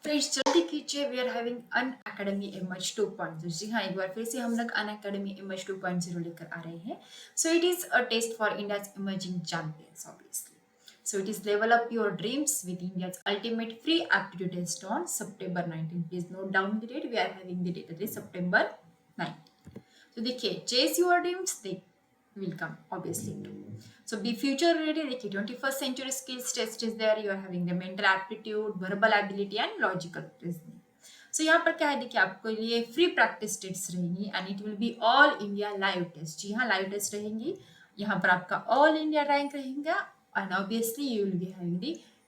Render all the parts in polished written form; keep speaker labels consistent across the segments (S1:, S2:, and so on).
S1: Friends जल्दी कीजिए, we are having Unacademy MH 2.0। जी हाँ, एक बार फिर से हम लोग अन अकेडमी एमएच 2.0 लेकर आ रहे हैं। So it is a test for India's emerging champions obviously. So it is level up your dreams with India's ultimate free aptitude test on September 19. Please note down the date. We are having the date that is September 9. So देखिए, chase your dreams, they will come obviously too. So be future ready. देखिए 21st century skills test is there. You are having the mental aptitude, verbal ability and logical reasoning. So यहाँ पर क्या है, देखिए आपको लिए free practice test रहेंगी and it will be all India live test. जी हाँ, लाइव टेस्ट रहेंगी। यहाँ पर आपका ऑल इंडिया रैंक रहेगा and obviously you will be having the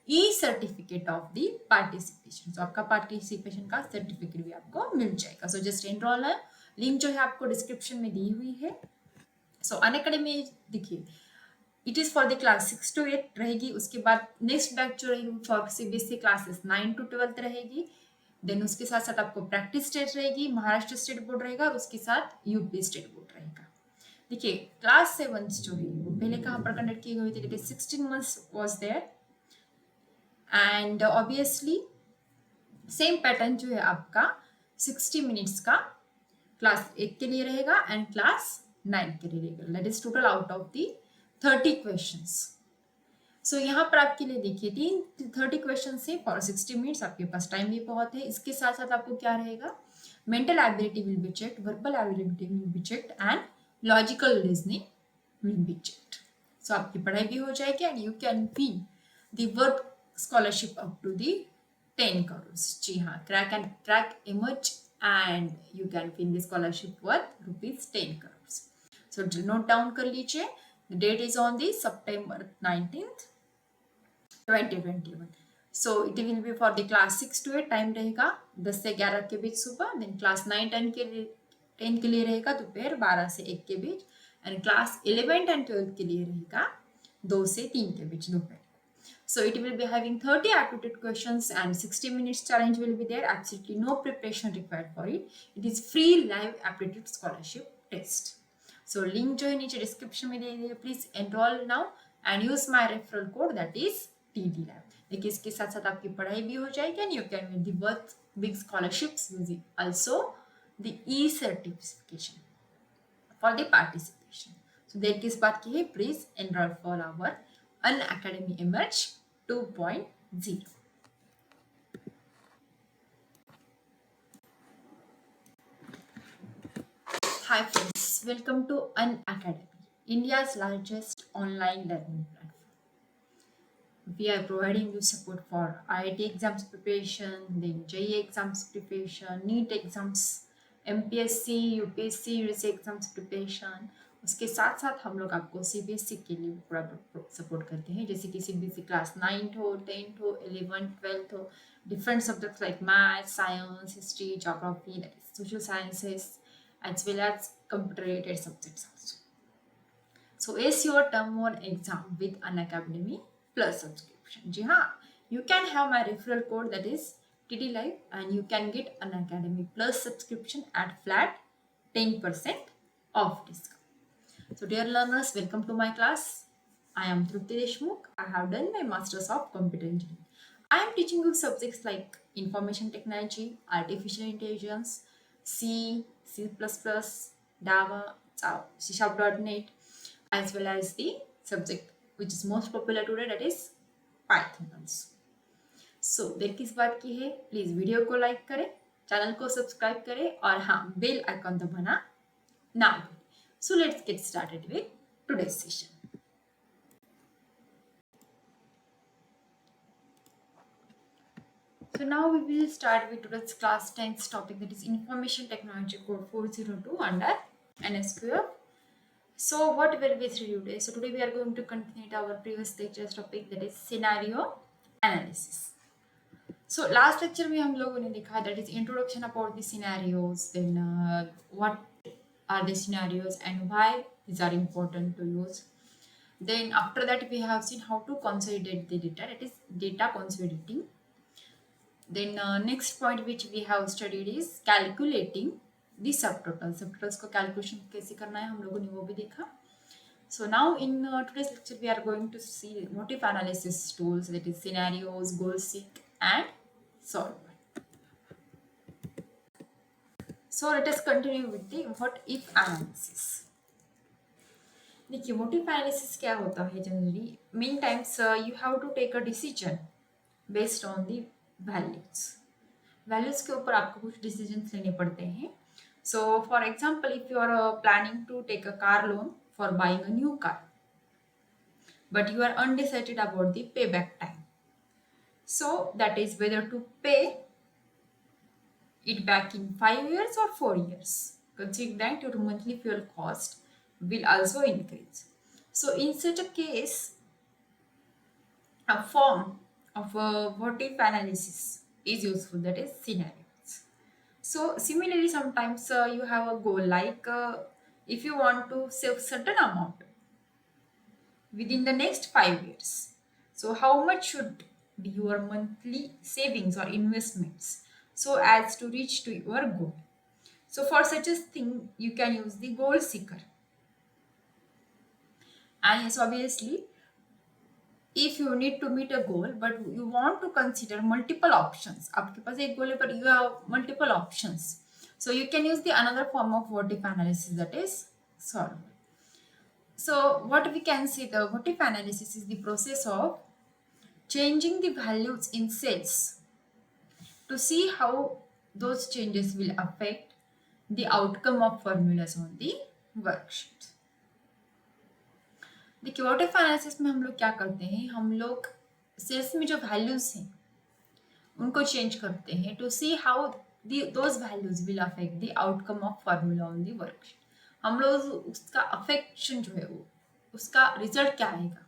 S1: E certificate of the participation. तो आपका पार्टिसिपेशन का सर्टिफिकेट भी आपको मिल जाएगा। सो जस्ट एनरोल है, लिंक जो है आपको डिस्क्रिप्शन में दी हुई है। सो अनअकैडमी देखिए it is for the class 6 to 8 रहेगी। उसके बाद नेक्स्ट बैच जो रहेगी फॉर सीबीएसई क्लासेस 9 to 12 रहेगी। देन उसके साथ साथ आपको प्रैक्टिस टेस्ट रहेगी, महाराष्ट्र स्टेट बोर्ड रहेगा और उसके साथ यूपी स्टेट बोर्ड रहेगा। देखिए क्लास 7 जो है वो पहले कहाँ पर कंडक्ट की गई थी, 16 months was there and obviously same pattern जो है आपका 60 मिनट्स का क्लास 8 के लिए रहेगा एंड क्लास 9 के लिए रहेगा। That is total out of the 30 questions. So यहाँ पर आपके लिए देखिए 30 क्वेश्चन से फॉर 60 मिनट्स आपके पास टाइम भी बहुत है। इसके साथ साथ आपको क्या रहेगा, mental ability will be checked, verbal ability will be checked and logical reasoning will be checked. So आपकी पढ़ाई भी हो जाएगी and you can win the work scholarship up to the 10 crores। जी हाँ, crack emerge and you can win the scholarship worth ₹10 crores। So note down कर लीजिए, the date is on the September 19th 2021। So it will be for the class 6 to 8, time रहेगा 10 से 11 के बीच सुबह। Then class 9 10 के लिए रहेगा दोपहर 12 से 1 के बीच एंड क्लास 11 and 12 के लिए रहेगा 2 से 3 के बीच दोपहर। So it will be having 30 aptitude questions and 60 minutes challenge will be there. Absolutely no preparation required for it. It is free live aptitude scholarship test. So link जो है नीचे description में दे दीजिए, please enrol now and use my referral code that is TD Lab। देखिए इसके साथ साथ आपकी पढ़ाई भी हो जाएगी and you can win the worth big scholarships using also the E certification for the participation. So देर किस बात की है, please enroll for our Unacademy emerge 2.0। Hi friends, welcome to An Academy, India's largest online learning platform. We are providing you support for IIT exams preparation, then JEE exams preparation, NEET exams, MPSC, UPSC, UGC exams preparation। उसके साथ साथ हम लोग आपको CBSE के लिए पूरा support करते हैं, जैसे कि CBSE क्लास 9 हो, 10 हो, 11, 12 हो, different subjects like math, science, history, geography, social sciences as well as computer related subjects also. So ace your term 1 exam with an academy plus subscription। जी हाँ, you can have my referral code that is TD Live and you can get an academy plus subscription at flat 10% off discount। So dear learners, welcome to my class. I am Trupti Deshmukh. I have done my Masters of Computer Engineering. I am teaching you subjects like information technology, artificial intelligence, C, C++, Java, C#.NET, as well as the subject which is most popular today, that is Python also। So देर किस बात की है, please video को like करें, channel को subscribe करें और हाँ बेल आइकन दबाना ना भूलें। So let's get started with today's session। So now we will start with today's class 10th topic, that is information technology code 402 under NSQF। So what will we study today? So today we are going to continue our previous lecture's topic, that is scenario analysis। So last lecture में हम लोगों ने देखा that is introduction about the scenarios, then what are the scenarios and why these are important to use। Then after that we have seen how to consolidate the data, that is data consolidating। Then next point which we have studied is calculating the subtotals। subtotals को calculation कैसे करना है हम लोगों ने वो भी देखा। So now in today's lecture we are going to see motive analysis tools, that is scenarios, goal seek and solver। So let us continue with the what if analysis. देखिए व्हाट इफ एनालिसिस क्या होता है generally many times you have to take a decision based on the values values के ऊपर आपको कुछ decisions लेने पड़ते हैं so for example if you are planning to take a car loan for buying a new car but you are undecided about the payback time so that is whether to pay it back in 5 years or 4 years. Considering that your monthly fuel cost will also increase. So in such a case, a form of a what if analysis is useful, that is scenarios. So similarly, sometimes you have a goal like if you want to save certain amount within the next 5 years. So how much should be your monthly savings or investments so as to reach to your goal? So for such a thing, you can use the goal seeker. And yes, obviously, if you need to meet a goal, but you want to consider multiple options, आपके पास एक goal है but you have multiple options. So you can use the another form of what if analysis, that is solver. So what we can say, the what if analysis is the process of changing the values in cells to see how those changes will affect the outcome of formulas on the worksheet. देखिए what if analysis में हम लोग क्या करते हैं, हम लोग sales में जो वैल्यूज हैं उनको चेंज करते हैं to see how those values will affect the outcome of formula on the worksheet. हम लोग उसका अफेक्शन जो है वो उसका रिजल्ट क्या आएगा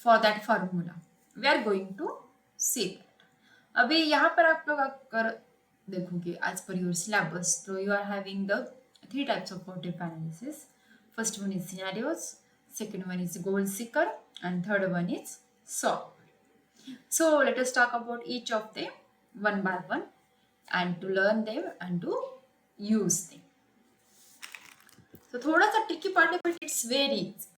S1: for that formula we are going to see that. अभी यहाँ पर आप लोग अगर देखोगे एज पर योर सिलेबस तो you are having the 3 types of what if analysis. First one is scenarios, second one is goal seeker, and third one is solve. So let us talk about each of them one by one and to learn them and to use them. So थोड़ा सा tricky part है but it's very easy.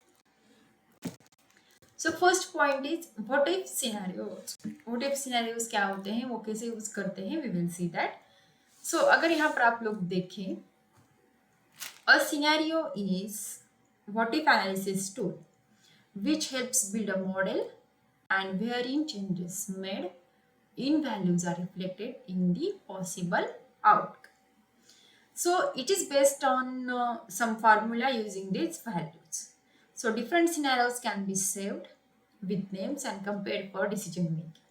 S1: So first point is what if scenarios. What if scenarios क्या होते हैं, वो कैसे use करते हैं, we will see that. So अगर यहाँ पर आप लोग देखें, a scenario is what if analysis tool which helps build a model and wherein changes made in values are reflected in the possible outcome. So it is based on some formula using these values. So different scenarios can be saved with names and compared for decision making.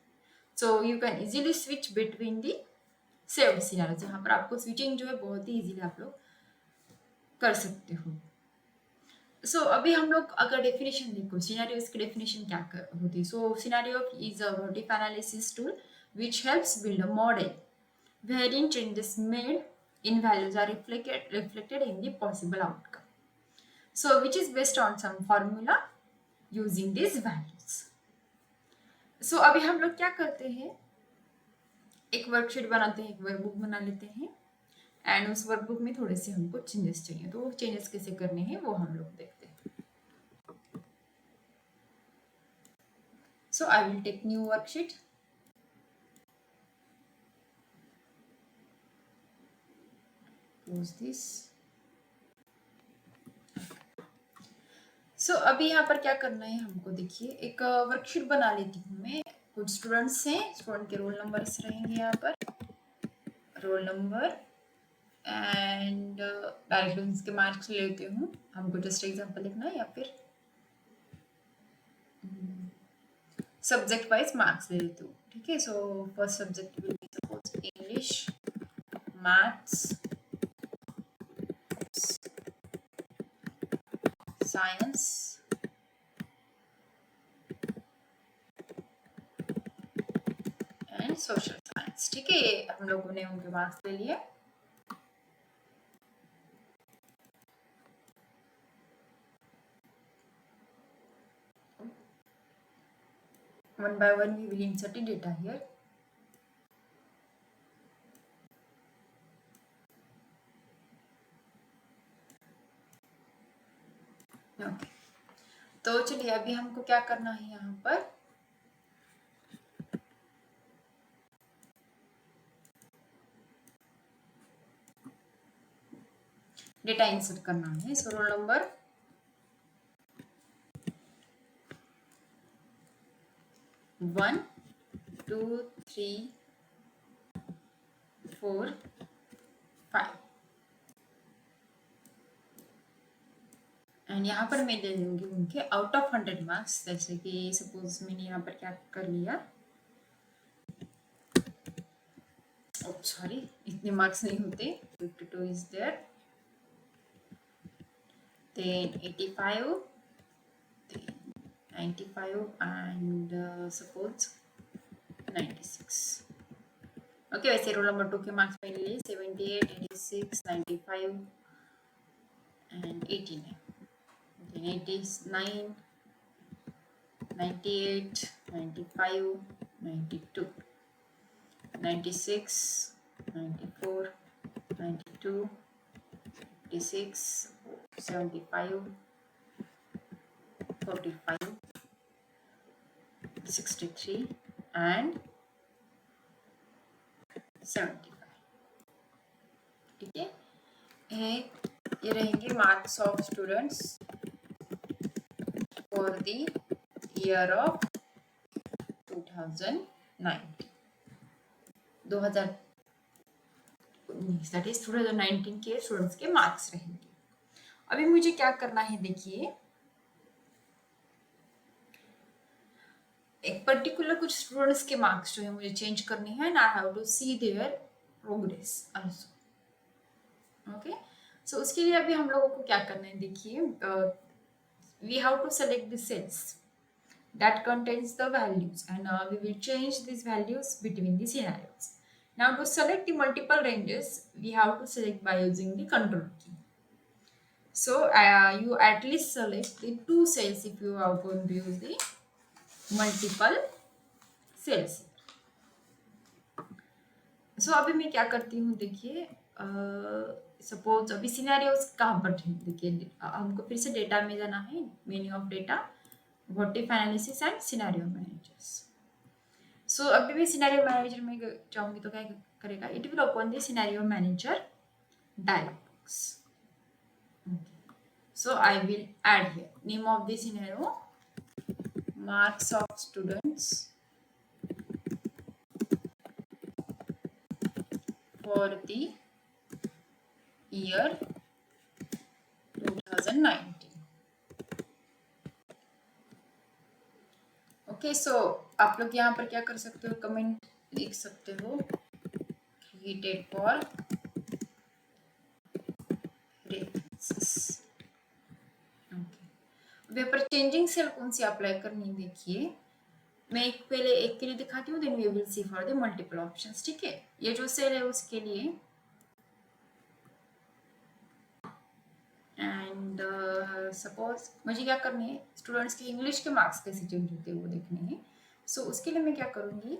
S1: So you can easily switch between the saved scenarios. यहाँ पर आपको switching जो है बहुत ही easily आप लोग कर सकते हो. सो अभी हम लोग अगर डेफिनेशन देखो सिनेरियोस की डेफिनेशन क्या होती है. So scenario is a what if analysis tool which helps build a model wherein changes made in values are reflected in the possible outcome. So which is based on some formula using these values. So अभी हम लोग क्या करते हैं, एक worksheet बनाते हैं, एक वर्कबुक बना लेते हैं एंड उस वर्कबुक में थोड़े से हमको चेंजेस चाहिए. तो वो चेंजेस कैसे करने हैं वो हम लोग देखते हैं. So I will take new worksheet. Close this. So अभी यहाँ पर क्या करना है हमको, देखिए एक वर्कशीट बना लेती हूँ मैं. कुछ स्टूडेंट्स हैं, स्टूडेंट के रोल नंबर्स रहेंगे यहाँ पर, रोल नंबर एंड डायरेक्टली उसके मार्क्स ले लेती हूँ. हमको जस्ट एग्जांपल लिखना है या फिर सब्जेक्ट वाइज मार्क्स ले लेती हूँ. ठीक है. So first subject will be suppose English, maths, science and social science. ठीक है. हम लोगों ने उनके मार्क्स ले लिए. One by one we will insert the data here. Okay. तो चलिए अभी हमको क्या करना है यहाँ पर, डेटा इंसर्ट करना है। सो रोल नंबर 1 2 3 4 5 एंड यहाँ पर मैं दे दूंगी उनके आउट ऑफ 100 मार्क्स। जैसे कि सपोज मैंने यहाँ पर क्या कर लिया, सॉरी इतने मार्क्स नहीं होते, 52 is there, then 85, then 95 and suppose 96। Okay वैसे रोल नंबर 2 के मार्क्स मैंने लिए 78, 86, 95 and 89, then 89, 98, 95, 92, 96, 94, 92, 86, 75, 45, 63 and 75। ठीक है, ये रहेंगे marks of students for the year of 2019 that is 2019 के स्टूडेंट्स के मार्क्स रहेंगे। अभी मुझे क्या करना है, देखिए एक पर्टिकुलर कुछ स्टूडेंट्स के मार्क्स जो है मुझे चेंज करने हैं and I have to see their progress also. Okay, so उसके लिए अभी हम लोगों को क्या करना है, देखिए we have to select the cells that contains the values and we will change these values between the scenarios. Now to select the multiple ranges we have to select by using the control key. So you at least select the 2 cells if you are going to use the multiple cells. So अभी मैं क्या करती हूँ, देखिए suppose अभी scenarios कहाँ पर है, देखिए हमको फिर से डेटा में जाना है, meaning of data, what if analysis and scenario managers. So अभी भी सिनेरियो मैनेजर में जाऊंगी तो क्या करेगा, it will open the scenario manager dialog box. So I will add here name of the scenario, marks of students for the year 2019। Okay, so आप लोग यहाँ पर क्या कर सकते हो, कमेंट लिख सकते हो, created for references। ओके, अब यहाँ पर चेंजिंग सेल कौन सी अप्लाई करनी है, देखिए मैं एक पहले एक के लिए दिखाती हूँ, then we will see for the multiple options. ठीक है, ये जो सेल है उसके लिए एंड सपोज मुझे क्या करनी है, स्टूडेंट्स के इंग्लिश के मार्क्स कैसे चेंज होते हैं वो देखने हैं। सो उसके लिए मैं क्या करूँगी,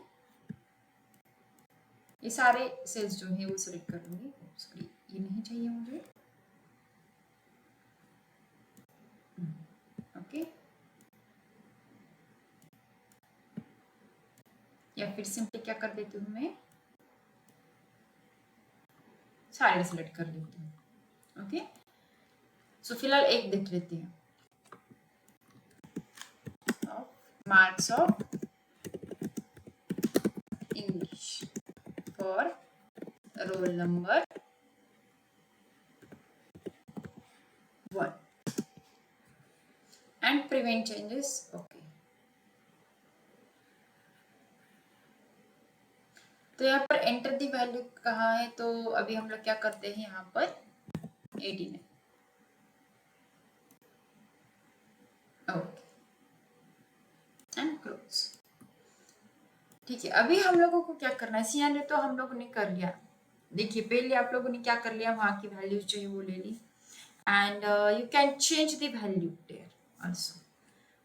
S1: ये सारे सेल्स जो है वो सिलेक्ट कर लूँगी। सॉरी ये नहीं चाहिए मुझे, ओके, या फिर सिंपली क्या कर देती हूँ, मैं सारे सिलेक्ट कर लेती हूँ। ओके, सो फिलहाल एक देख लेते हैं, marks of English for role number 1 and prevent changes. Okay, तो यहाँ पर एंटर दी वैल्यू कहाँ है, तो अभी हम लोग क्या करते हैं, यहाँ पर 89। Okay and close. ठीक है, अभी हम लोगों को क्या करना है, सिनेरियो तो हम लोगों ने कर लिया। देखिए पहले आप लोगों ने क्या कर लिया, वहां की वैल्यूज जो है वो ले ली and you can change the value there also.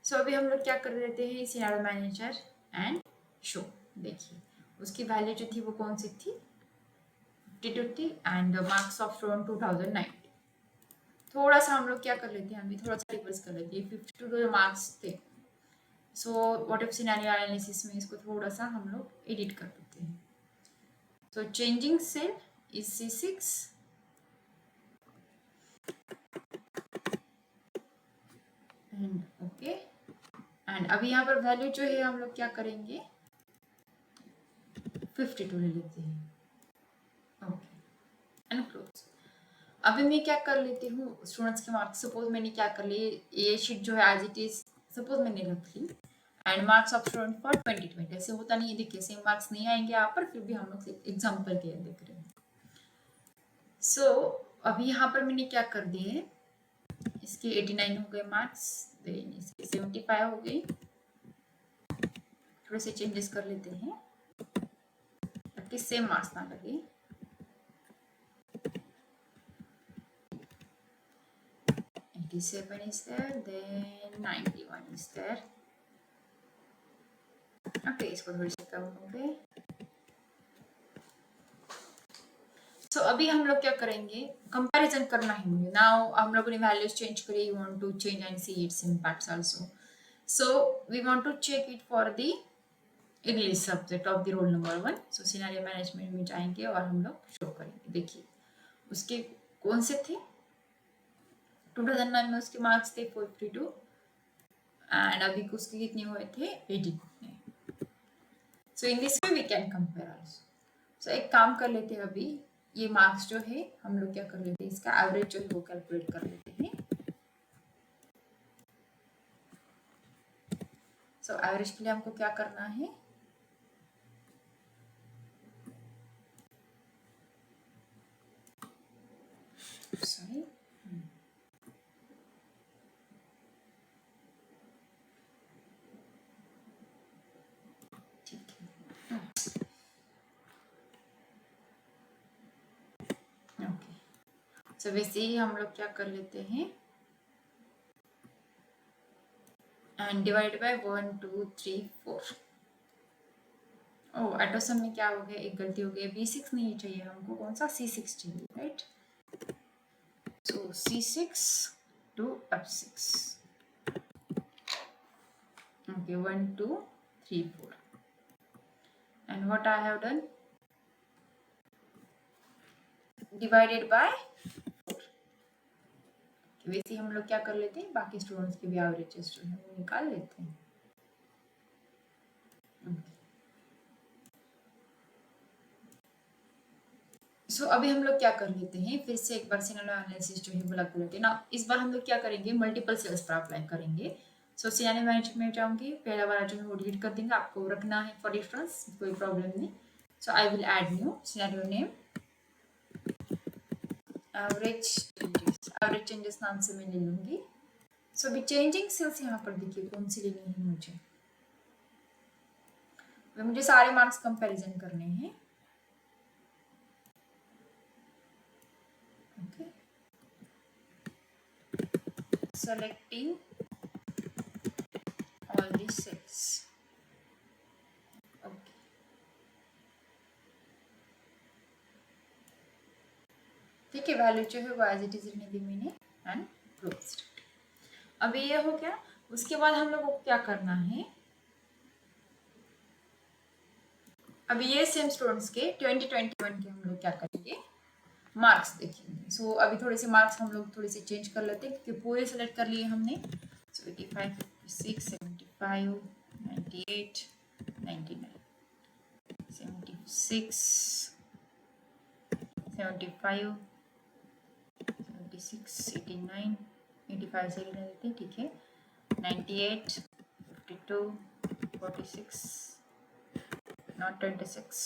S1: So अभी हम लोग क्या कर देते हैं, सिनेरियो मैनेजर एंड शो। देखिए उसकी वैल्यू जो थी वो कौन सी थी, 52 थी एंड मार्क्स ऑफ स्टूडेंट 2019। थोड़ा सा हम लोग क्या कर लेते हैं, अभी थोड़ा सा रिवर्स कर लेते हैं, 52 जो मार्क्स थे। So what if scenario analysis में इसको थोड़ा सा हम लोग एडिट कर देते हैं। So changing cell is C6 and okay. And अभी यहाँ पर वैल्यू जो है हम लोग क्या करेंगे, 52 ले लेते हैं। Okay and close. अभी मैं क्या कर लेती हूँ, स्टूडेंट्स के मार्क्स सपोज मैंने क्या कर लिए, ये शीट जो है एज इट इज सपोज मैंने रख ली, and marks of student for 2020। ऐसे होता नहीं है, देखिए सेम मार्क्स नहीं आएंगे यहाँ पर, फिर भी हम लोग एग्जाम्पल के देख रहे हैं। सो अभी यहाँ पर मैंने क्या कर दिए, इसके 89 हो गए मार्क्स, देन इसके 75 हो गई। थोड़े से चेंजेस कर लेते हैं ताकि सेम मार्क्स ना लगे। 87 is there, then 91 is there. Okay, इसको थोड़ी सी कम हो गए। सो अभी हम लोग क्या करेंगे, कंपैरिजन करना है मुझे। नाउ हम लोगों ने वैल्यूज चेंज करी, you want to change and see its impacts also. So we want to check it for the English subject of the roll number 1। So scenario management में जाएंगे और हम लोग शो करेंगे। देखिए उसके कौन से थे, 2009 में उसके मार्क्स थे 452 एंड अभी उसके कितने हुए थे, 80। So in this way we can compare also. So एक काम कर लेते हैं, अभी ये मार्क्स जो है हम लोग क्या कर लेते हैं, इसका एवरेज जो है वो कैलकुलेट कर लेते हैं। सो एवरेज के लिए हमको क्या करना है, सॉरी ठीक है, ओके। सो वैसे ही हम लोग क्या कर लेते हैं, एंड डिवाइड बाय 1 2 3 4। ओ एटोसम में क्या हो गया, एक गलती हो गई, B6 नहीं चाहिए हमको, कौन सा, C6 चाहिए, right. So C6 to F6, okay, 1 2 3 4, and what I have done, divided by 4। वैसे हम लोग क्या कर लेते हैं, बाकी स्टूडेंट्स के भी एवरेजेस जो है वो निकाल लेते हैं। सो अभी हम लोग क्या कर लेते हैं, फिर से एक बार सिनेरियो एनालिसिस जो है वो लागू करते हैं ना। इस बार हम लोग क्या करेंगे, मल्टीपल सेल्स पर अप्लाई करेंगे। सो सिनेरियो मैनेजमेंट में जाऊंगी, पहला वाला जो है वो डिलीट कर देंगे, आपको रखना है फॉर रेफरेंस, कोई प्रॉब्लम नहीं। So I will add new scenario name, average changes नाम से मैं ले लूंगी। सो अभी चेंजिंग सेल्स यहाँ पर देखिए कौन सी लेनी है मुझे सारे मार्क्स कंपैरिजन करने हैं। Okay, selecting all the cells। Okay, ठीक है, वैल्यू जो है वो एज इट इज रहने दी मैंने एंड क्लोज्ड। अब ये हो गया। उसके बाद हम लोगों को क्या करना है, अब ये सेम स्टूडेंट्स के 2021 के हम लोग क्या करेंगे, मार्क्स देखेंगे। सो अभी थोड़े से मार्क्स हम लोग थोड़े से चेंज कर लेते हैं क्योंकि पूरे सेलेक्ट कर लिए हमने। सो 85 56 75 98 99 76 75 76 89 85 से लेने देते हैं, ठीक है, 98 52 46 not 26,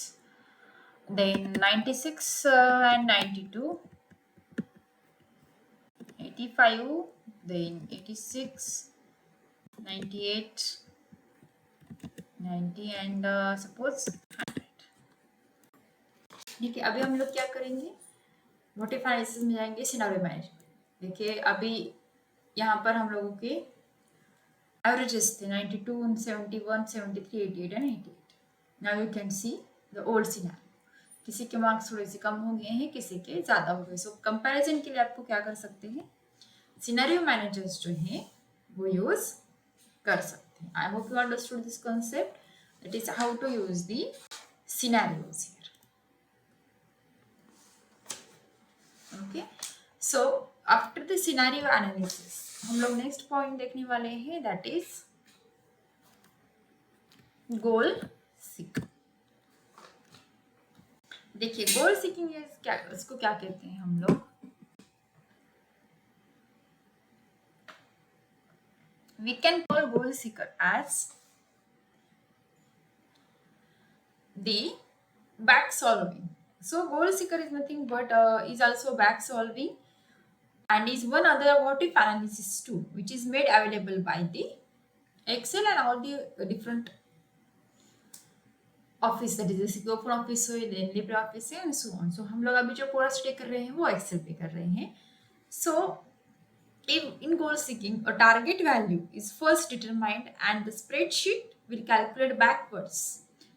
S1: then 96 and 92 85, then 86 98 90 and suppose 100। ठीक है, अभी हम लोग क्या करेंगे, मोटिव एनालिसिस में जाएंगे, सिनेरियो मैनेजमेंट। देखिए अभी यहाँ पर हम लोगों के एवरेजेस थे 92 71 73 88 and 88। Now you can see the old scenario, किसी के मार्क्स थोड़े से कम हो गए हैं, किसी के ज़्यादा हो गए। सो कंपैरिजन के लिए आपको क्या कर सकते हैं, सिनेरियो मैनेजर्स जो हैं वो यूज़ कर सकते हैं। I hope you understood this concept, that is how to use the scenarios here. Okay, so after the scenario analysis हम लोग नेक्स्ट पॉइंट देखने वाले हैं, दैट इज गोल सीक। देखिए गोल सीकिंग क्या, उसको क्या कहते हैं हम लोग, we can call goal seeker as the back solving. So goal seeker is nothing but is also back solving and is one other what if analysis tool which is made available by the Excel and all the different office, that is जैसे कि open office हो, then Libre office है and so on. सो हम लोग अभी जो पूरा stay कर रहे हैं वो एक्सेल पे कर रहे हैं। सो in goal seeking a target value is first determined and the spreadsheet will calculate backwards।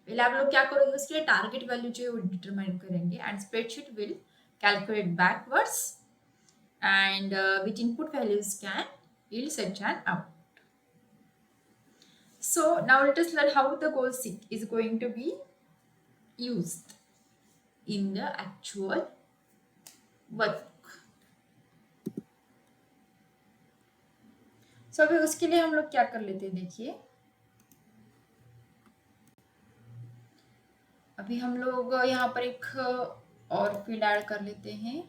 S1: पहले आप लोग क्या करोगे, उसके लिए टारगेट वैल्यू जो है वो डिटरमाइन करेंगे and spreadsheet will calculate backwards and which input values can yield such an output. So now let us learn how the goal seek is going to be used in the actual work. So अभी उसके लिए हम लोग क्या कर लेते हैं, देखिए अभी हम लोग यहाँ पर एक और फील्ड ऐड कर लेते हैं।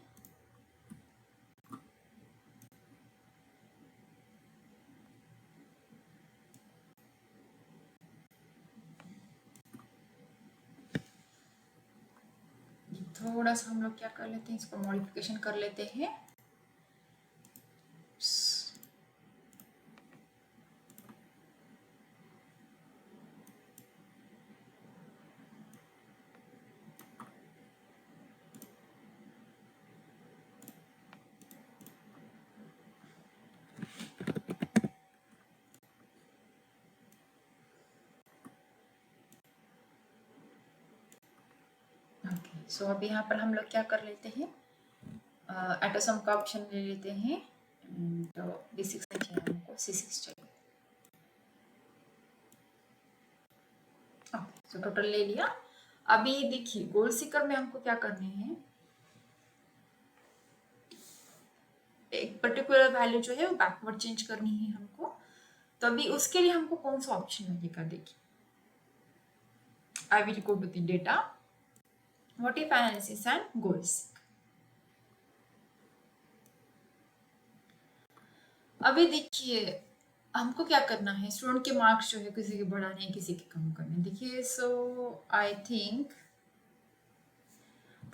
S1: थोड़ा सा हम लोग क्या कर लेते हैं, इसको मॉडिफिकेशन कर लेते हैं। सो अभी यहाँ पर हम लोग क्या कर लेते हैं, एटोसम का ऑप्शन ले लेते हैं। तो B6 चाहिए हमको, C6 चाहिए। तो टोटल ले लिया। अभी देखिए गोल सीकर में हमको क्या करने हैं, एक पर्टिकुलर वैल्यू जो है वो बैकवर्ड चेंज करनी है हमको। तो अभी उसके लिए हमको कौन सा ऑप्शन लगेगा, देखिए I will go to the data, what if analysis and goals. अभी देखिए हमको क्या करना है, स्टूडेंट के मार्क्स जो है किसी के बढ़ाने हैं किसी के कम करने। देखिए सो आई थिंक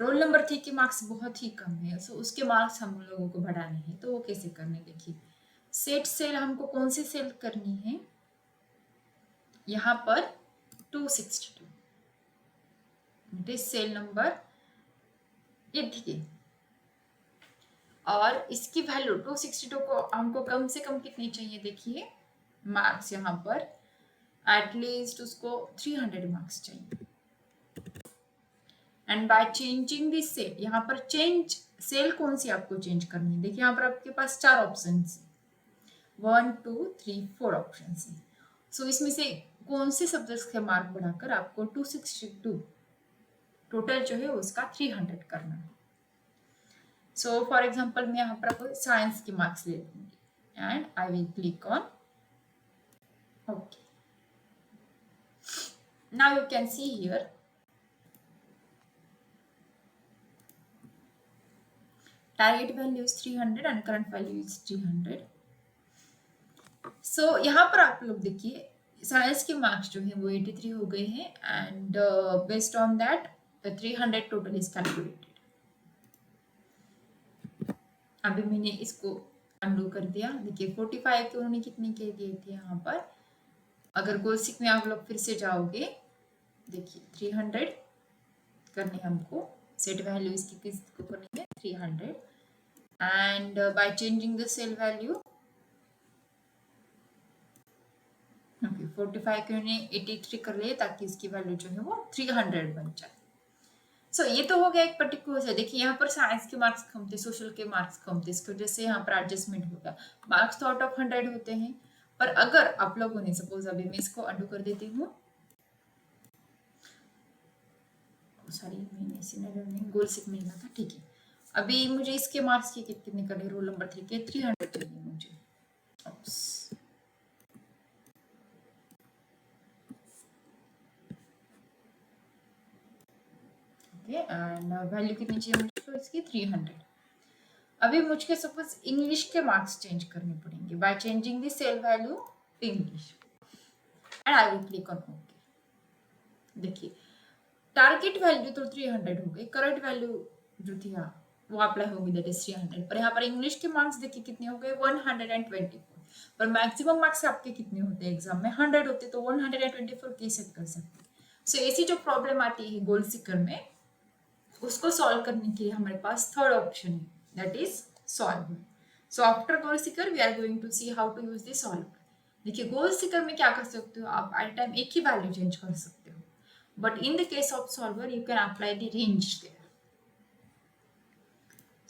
S1: रोल नंबर 3 के मार्क्स बहुत ही कम है, सो उसके मार्क्स हम लोगों को बढ़ाने हैं। तो वो कैसे करने, देखिए सेट सेल हमको कौन सी सेल करनी है, यहाँ पर 262 इट इज सेल नंबर, ये देखिए और इसकी वैल्यू 262 को हमको कम से कम कितनी चाहिए, देखिए मार्क्स यहाँ पर एटलीस्ट उसको 300 मार्क्स चाहिए। And by changing this cell, यहाँ पर चेंज सेल कौन सी आपको चेंज करनी है, देखिए यहाँ पर आपके पास 4 ऑप्शन है, 1 2 3 4 ऑप्शन है। सो इसमें से कौन से सब्जेक्ट्स के मार्क बढ़ाकर आपको 262 टोटल जो है उसका 300 करना है। सो फॉर एग्जाम्पल मैं यहाँ पर आपको साइंस के मार्क्स ले लूंगी and I will click on okay. Now you can see here target value is 300 and current value is 300। सो यहाँ पर आप लोग देखिए साइंस के मार्क्स जो है वो 83 हो गए हैं and based on that 300 total is calculated. अभी मैंने इसको अंडू कर दिया। देखिए 45 के उन्होंने कितने के दिए थे यहाँ पर, अगर गोल सीक में आप लोग फिर से जाओगे, देखिए 300 करने हमको, सेट वैल्यू इसकी किसको करनी है 300 and by changing the cell value okay 45 के उन्हें 83 कर लिए ताकि इसकी वैल्यू जो है वो 300 बन जाए। सो ये तो हो गया एक पर्टिकुलर से। देखिए यहाँ पर साइंस के मार्क्स कम थे, सोशल के मार्क्स कम थे, इसकी वजह से यहाँ पर एडजस्टमेंट हो गया। मार्क्स तो आउट ऑफ 100 होते हैं, पर अगर आप लोगों ने सपोज अभी मैं इसको अंडू कर देती हूँ, सॉरी मैंने सिनेरियो में गोल सीक मिलना था, ठीक है। अभी मुझे इसके मार्क्स के कितने करने, रोल नंबर 3 के 300 चाहिए मुझे। ओके, एंड वैल्यू कितनी चाहिए मुझको इसकी 300। अभी मुझे सपोज इंग्लिश के मार्क्स चेंज करने पड़ेंगे by changing the cell value to English and I will click on okay. देखिए टारगेट वैल्यू तो 300 हो गई, करंट वैल्यू जो थी हाँ वो अप्लाई होगी दैट इज 300, पर यहाँ पर इंग्लिश के मार्क्स देखिए कितने हो गए 124, पर मैक्सिमम मार्क्स आपके कितने होते हैं एग्जाम में 100 होते, तो 124 कैसे कर सकते। सो ऐसी जो प्रॉब्लम आती है गोल सीकर में, उसको सॉल्व करने के लिए हमारे पास थर्ड ऑप्शन है that is solver. So after goal seeker we are going to see how to use the solver. देखिए गोल सीकर में क्या कर सकते हो आप, एट टाइम एक ही वैल्यू चेंज कर सकते हो, but in the case of solver you can apply the range there.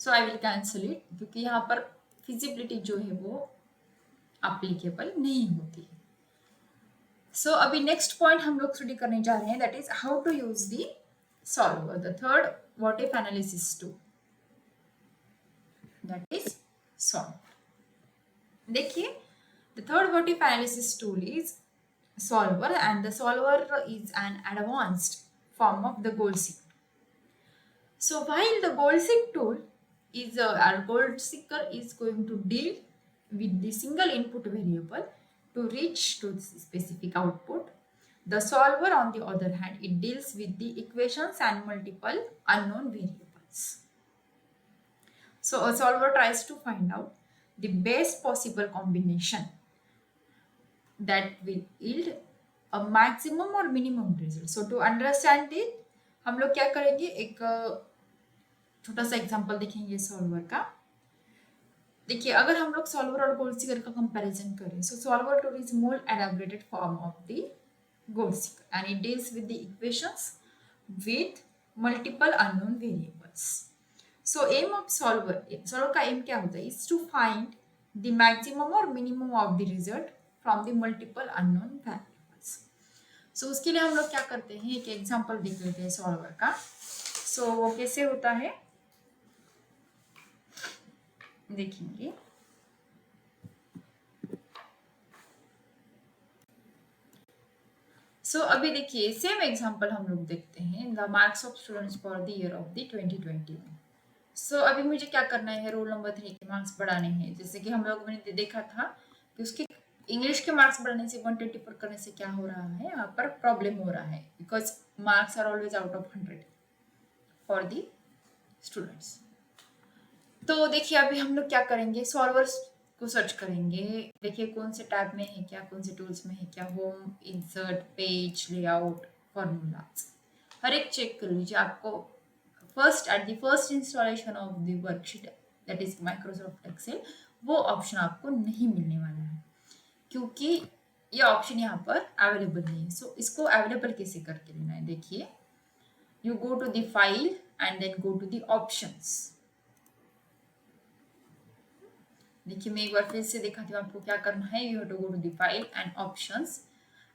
S1: So I will cancel it क्योंकि यहाँ पर फिजिबिलिटी जो है वो अप्लीकेबल नहीं होती है। सो अभी नेक्स्ट पॉइंट हम लोग स्टडी करने जा रहे हैं that is how to use the solver, the third what if analysis tool that is solve। देखिए the third what if analysis tool is solver, and the solver is an advanced form of the goal seeker। So while the goal seek tool is our goal seeker is going to deal with the single input variable to reach to specific output, the solver on the other hand it deals with the equations and multiple unknown variables। So a solver tries to find out the best possible combination that will yield a maximum or minimum result। So to understand it, हम लोग क्या करेंगे, एक छोटा सा example देखेंगे solver का। देखिए अगर हम लोग सॉल्वर और गोल सीकर का कंपैरिजन करें, so solver tool is more elaborated form of the goal seeker and it deals with the equations with multiple unknown variables. So aim of solver का aim क्या होता है, is to find the maximum or minimum of the result from the multiple unknown variables। So उसके लिए हम लोग क्या करते हैं, एक एग्जांपल देख लेते हैं सॉल्वर का। So वो कैसे होता है देखेंगे। So अभी देखिए सेम एग्जांपल हम लोग देखते हैं, the marks of students for the year of the 2021। सो अभी मुझे क्या करना है, रोल नंबर 3 के मार्क्स बढ़ाने हैं। जैसे कि हम लोग ने देखा था कि उसके इंग्लिश के मार्क्स बढ़ाने से 124 करने से क्या हो रहा है, यहाँ पर प्रॉब्लम हो रहा है because marks are always out of 100 for the students. तो देखिए अभी हम लोग क्या करेंगे, सॉल्वर्स को सर्च करेंगे। देखिए कौन से टैब में है क्या, कौन से टूल्स में है क्या, home, insert, page, layout, formulas, हर एक चेक कर लीजिए। आपको first at the first installation of the worksheet that is Microsoft Excel वो ऑप्शन आपको नहीं मिलने वाला है क्योंकि ये ऑप्शन यहाँ पर अवेलेबल नहीं है। सो इसको अवेलेबल कैसे करके लेना है, देखिए you go to the file and then go to the options. देखिए मैं एक बार फिर से दिखाती हूँ आपको क्या करना है, you have to go to the file and options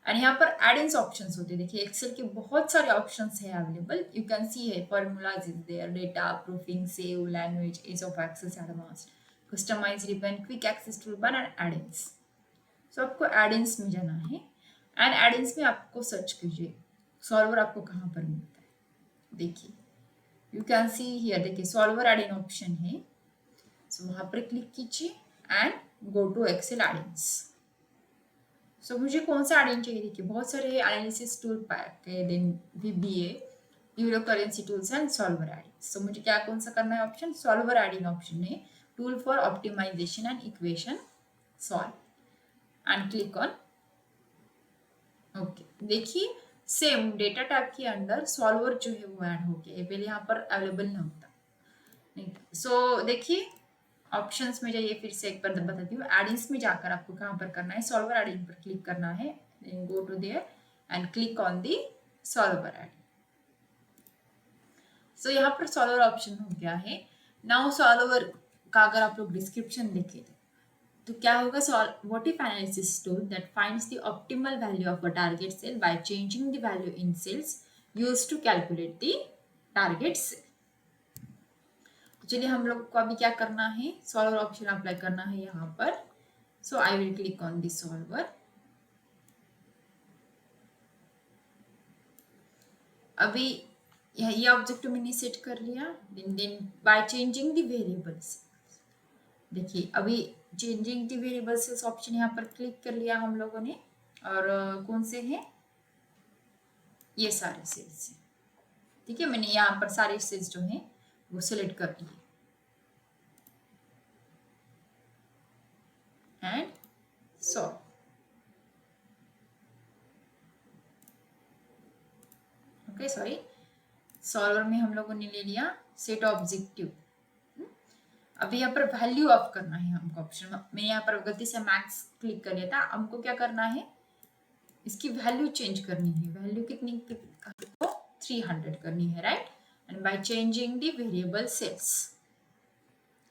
S1: and यहाँ पर एड-इन्स ऑप्शंस होते हैं। देखिए एक्सेल के बहुत सारे ऑप्शंस है अवेलेबल, यू कैन सी है formulas is there, data, proofing, save, language, is of access advanced, customize, ribbon, quick access toolbar and add-ins. So आपको एड-इन्स में जाना है एंड एड-इन्स में आपको सर्च कीजिए सॉल्वर आपको कहाँ पर मिलता है। देखिए यू कैन सी हियर, देखिए सॉल्वर एड-इन ऑप्शन है, सो वहाँ पर क्लिक कीजिए and go to Excel add-ins. So मुझे कौन सा एड-इन चाहिए, देखिए बहुत सारे एनालिसिस टूल पैक है, then VBA, euro currency tools and solver add-in. So मुझे क्या कौन सा करना है ऑप्शन, सॉल्वर एड-इन ऑप्शन है, tool for optimization and equation solve and click on okay. देखिए सेम डेटा टैब के अंदर सॉल्वर जो है वो ऐड हो गया, पहले यहाँ पर अवेलेबल नहीं होता। सो देखिए ऑप्शंस में जाइए, फिर से एक बार बताती हूँ, एड-इन्स में जाकर आपको कहाँ पर करना है, सॉल्वर एड-इन पर क्लिक करना है, go to there and click on the solver add. So यहाँ पर सॉल्वर ऑप्शन हो गया है। नाउ सॉल्वर का अगर आप लोग डिस्क्रिप्शन देखें तो क्या होगा, what if analysis tool that finds the optimal value of a target cell by changing the value in cells used to calculate the target cell. चलिए हम लोग को अभी क्या करना है, सॉल्वर ऑप्शन अप्लाई करना है यहाँ पर. So I will click on this solver. अभी ये ऑब्जेक्ट मैंने सेट कर लिया. Then by changing the variables, देखिए अभी चेंजिंग द वेरिएबल्स ऑप्शन यहाँ पर क्लिक कर लिया हम लोगों ने. और कौन से हैं, ये सारे सेल्स हैं. ठीक है, मैंने यहाँ पर सारे सेल्स जो हैं वो सिलेक्ट कर लिए. And solve. Okay sorry, solver में हम लोगों ने ले लिया सेट ऑब्जेक्टिव. अभी यहाँ पर वैल्यू ऑफ करना है हमको ऑप्शन. मैं यहाँ पर गलती से मैक्स क्लिक कर लिया था. हमको क्या करना है, इसकी वैल्यू चेंज करनी है. वैल्यू कितनी, तो 300 करनी है, right. And by changing the variable cells,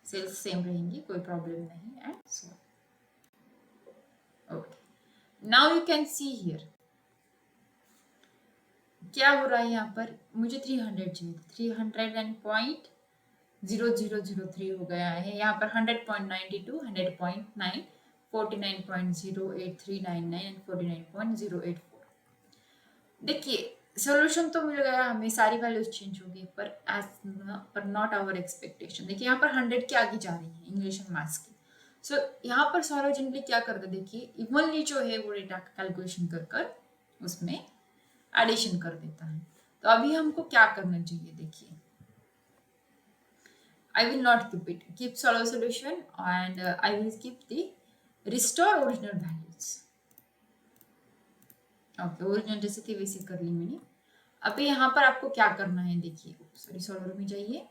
S1: cells same रहेंगी, कोई प्रॉब्लम नहीं. And so okay, now you can see here क्या हो रहा है. यहाँ पर मुझे 300 चाहिए, 300 एंड 0.0003 हो गया है. यहाँ पर 100.92, 100.9, 49.08399 एंड 49.084. देखिए सोल्यूशन तो मिल गया हमें, सारी वैल्यूज चेंज हो गई, पर नॉट आवर एक्सपेक्टेशन. देखिए यहाँ पर 100 के आगे जा रही है इंग्लिश एंड मैथ्स की. सो यहाँ पर सॉल्वर जनरली क्या करता है, देखिए इवनली जो है वो डेटा कैलकुलेशन कर उसमें एडिशन कर देता है. तो अभी हमको क्या करना चाहिए, देखिए I will not keep it. Keep solver solution and I will keep the restore original values. Okay, original जैसे थे वैसे कर ली मैंने. अभी यहाँ पर आपको क्या करना है, देखिए सॉरी सॉल्वर में जाइए.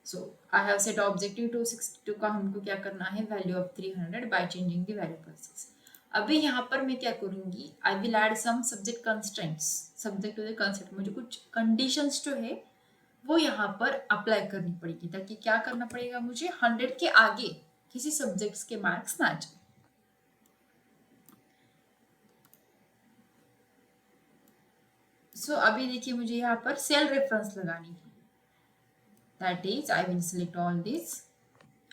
S1: So I have set objective 262 का हमको क्या करना है, value of 300 by changing the variables. अभी यहाँ पर मैं क्या करूंगी, I will add some subject constraints. Subject to the constraint, मुझे कुछ कंडीशंस जो है वो यहाँ पर अप्लाई करनी पड़ेगी, ताकि क्या करना पड़ेगा मुझे, 100 के आगे किसी सब्जेक्ट्स के मार्क्स ना जाए. सो अभी देखिए मुझे यहाँ पर सेल रेफरेंस लगानी है. That is I will select all this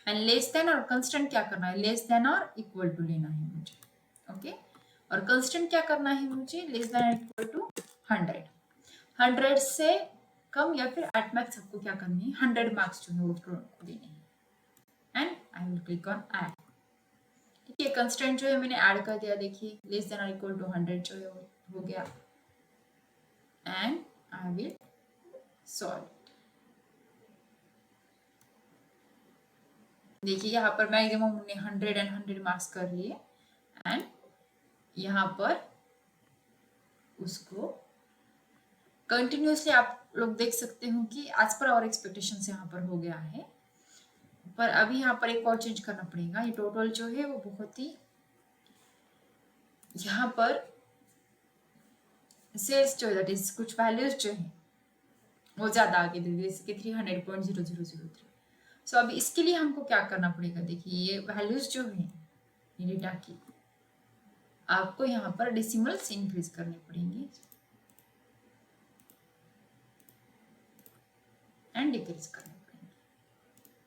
S1: and less than, और कंस्टेंट क्या करना है, लेस देन और इक्वल टू लेना है मुझे. ओके, और कंस्टेंट क्या करना है मुझे, लेस देन और इक्वल टू 100. 100 से कम या फिर एट मैक्स आपको क्या करनी है, 100 मार्क्स जो है वो देने हैं. And I will click on add. ठीक है, कंस्टेंट जो है मैंने ऐड कर दिया. देखिए लेस देन और इक्वल टू 100 जो है हो गया. And I will solve. देखिए यहाँ पर मैक्सिमम हमने 100 एंड 100 मार्क्स कर लिए. एंड यहाँ पर उसको कंटिन्यूसली आप लोग देख सकते हो कि एज पर आवर एक्सपेक्टेशन यहाँ पर हो गया है. पर अभी यहाँ पर एक और चेंज करना पड़ेगा. ये टोटल जो है वो बहुत ही, यहाँ पर सेल्स जो है कुछ वैल्यूज जो है वो ज्यादा आगे दे दी, जैसे कि 300.0003. सो अभी इसके लिए हमको क्या करना पड़ेगा, देखिए ये वैल्यूज जो है डेटा की, आपको यहाँ पर डेसिमल्स इंक्रीज करने पड़ेंगे एंड डिक्रीज करने पड़ेंगे.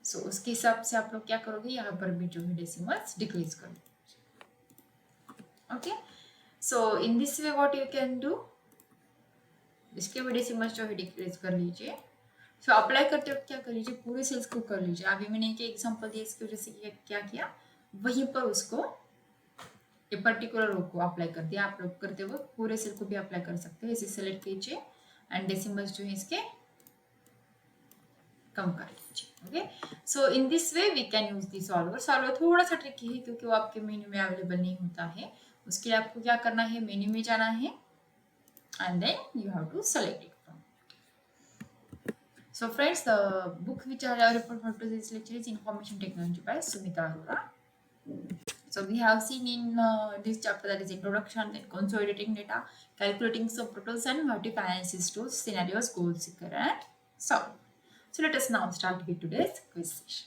S1: सो उसके हिसाब से आप लोग क्या करोगे, यहाँ पर भी जो है डेसिमल्स डिक्रीज कर लो. Okay, so in this way what you can do, इसके भी डेसिमल्स जो है डिक्रीज कर लीजिए. सो अप्लाई करते वक्त क्या कर लीजिए, पूरे सेल्स को कर लीजिए. अभी मैंने एक एग्जांपल दिया, इसकी वजह से क्या किया, वहीं पर उसको ये पर्टिकुलर रो को अप्लाई कर दिया. आप लोग करते वक्त पूरे सेल को भी अप्लाई कर सकते हैं. इसे सेलेक्ट कीजिए एंड डेसिमल्स जो है इसके कम कर लीजिए. Okay, so in this way we can use the solver. Solver थोड़ा सा ट्रिकी है क्योंकि वो आपके मेन्यू में अवेलेबल नहीं होता है. उसके लिए आपको क्या करना है, मेन्यू में जाना है and then you have to select it from. So friends, the book which I have referred for today's lecture is Information Technology by Sumita Arora. So we have seen in this chapter, that is introduction, then consolidating data, calculating subtotals and multiple analysis tools, scenarios, goal seeker and solve. So let us now start with today's quiz session.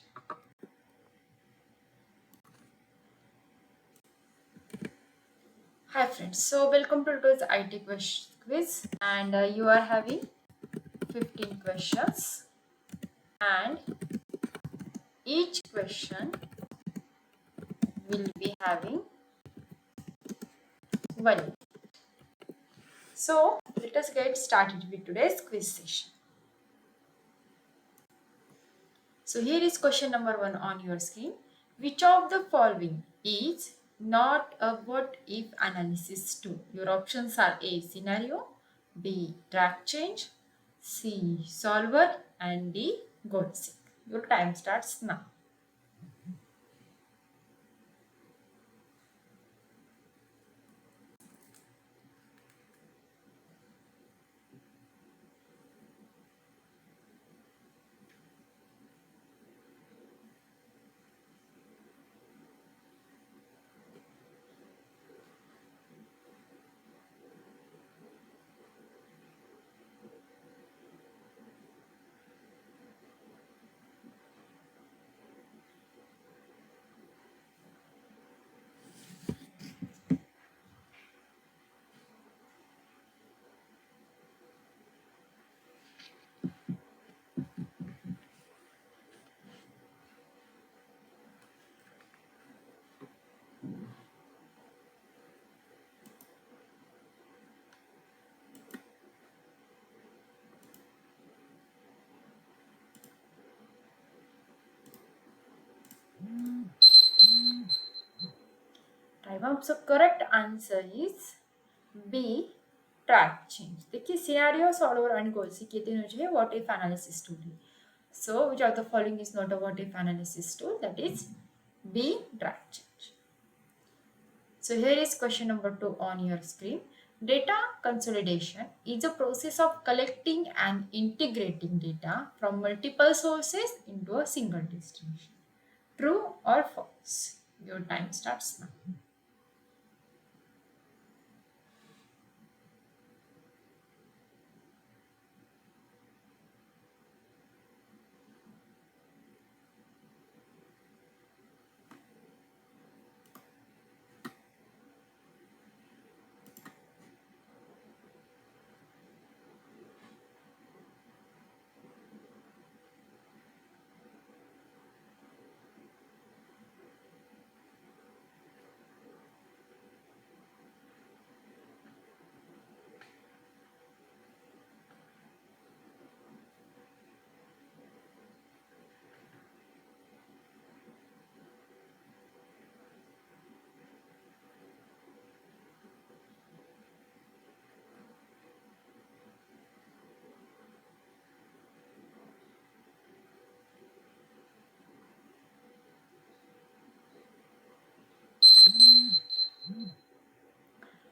S1: Hi friends, so welcome to today's IT quiz, and you are having 15 questions, and each question will be having one. So let us get started with today's quiz session. So here is question number 1 on your screen. Which of the following is not a what if analysis tool? Your options are A. Scenario, B. Track change, C. Solver, and D. Goal seek. Your time starts now. Time up. So correct answer is B. Track change. देखिए scenario solver and goal seek ये तीनों जो है what if analysis tool है. So which of the following is not a what if analysis tool? That is B. Track change. So here is question number 2 on your screen. Data consolidation is a process of collecting and integrating data from multiple sources into a single destination. True or false? Your time starts now.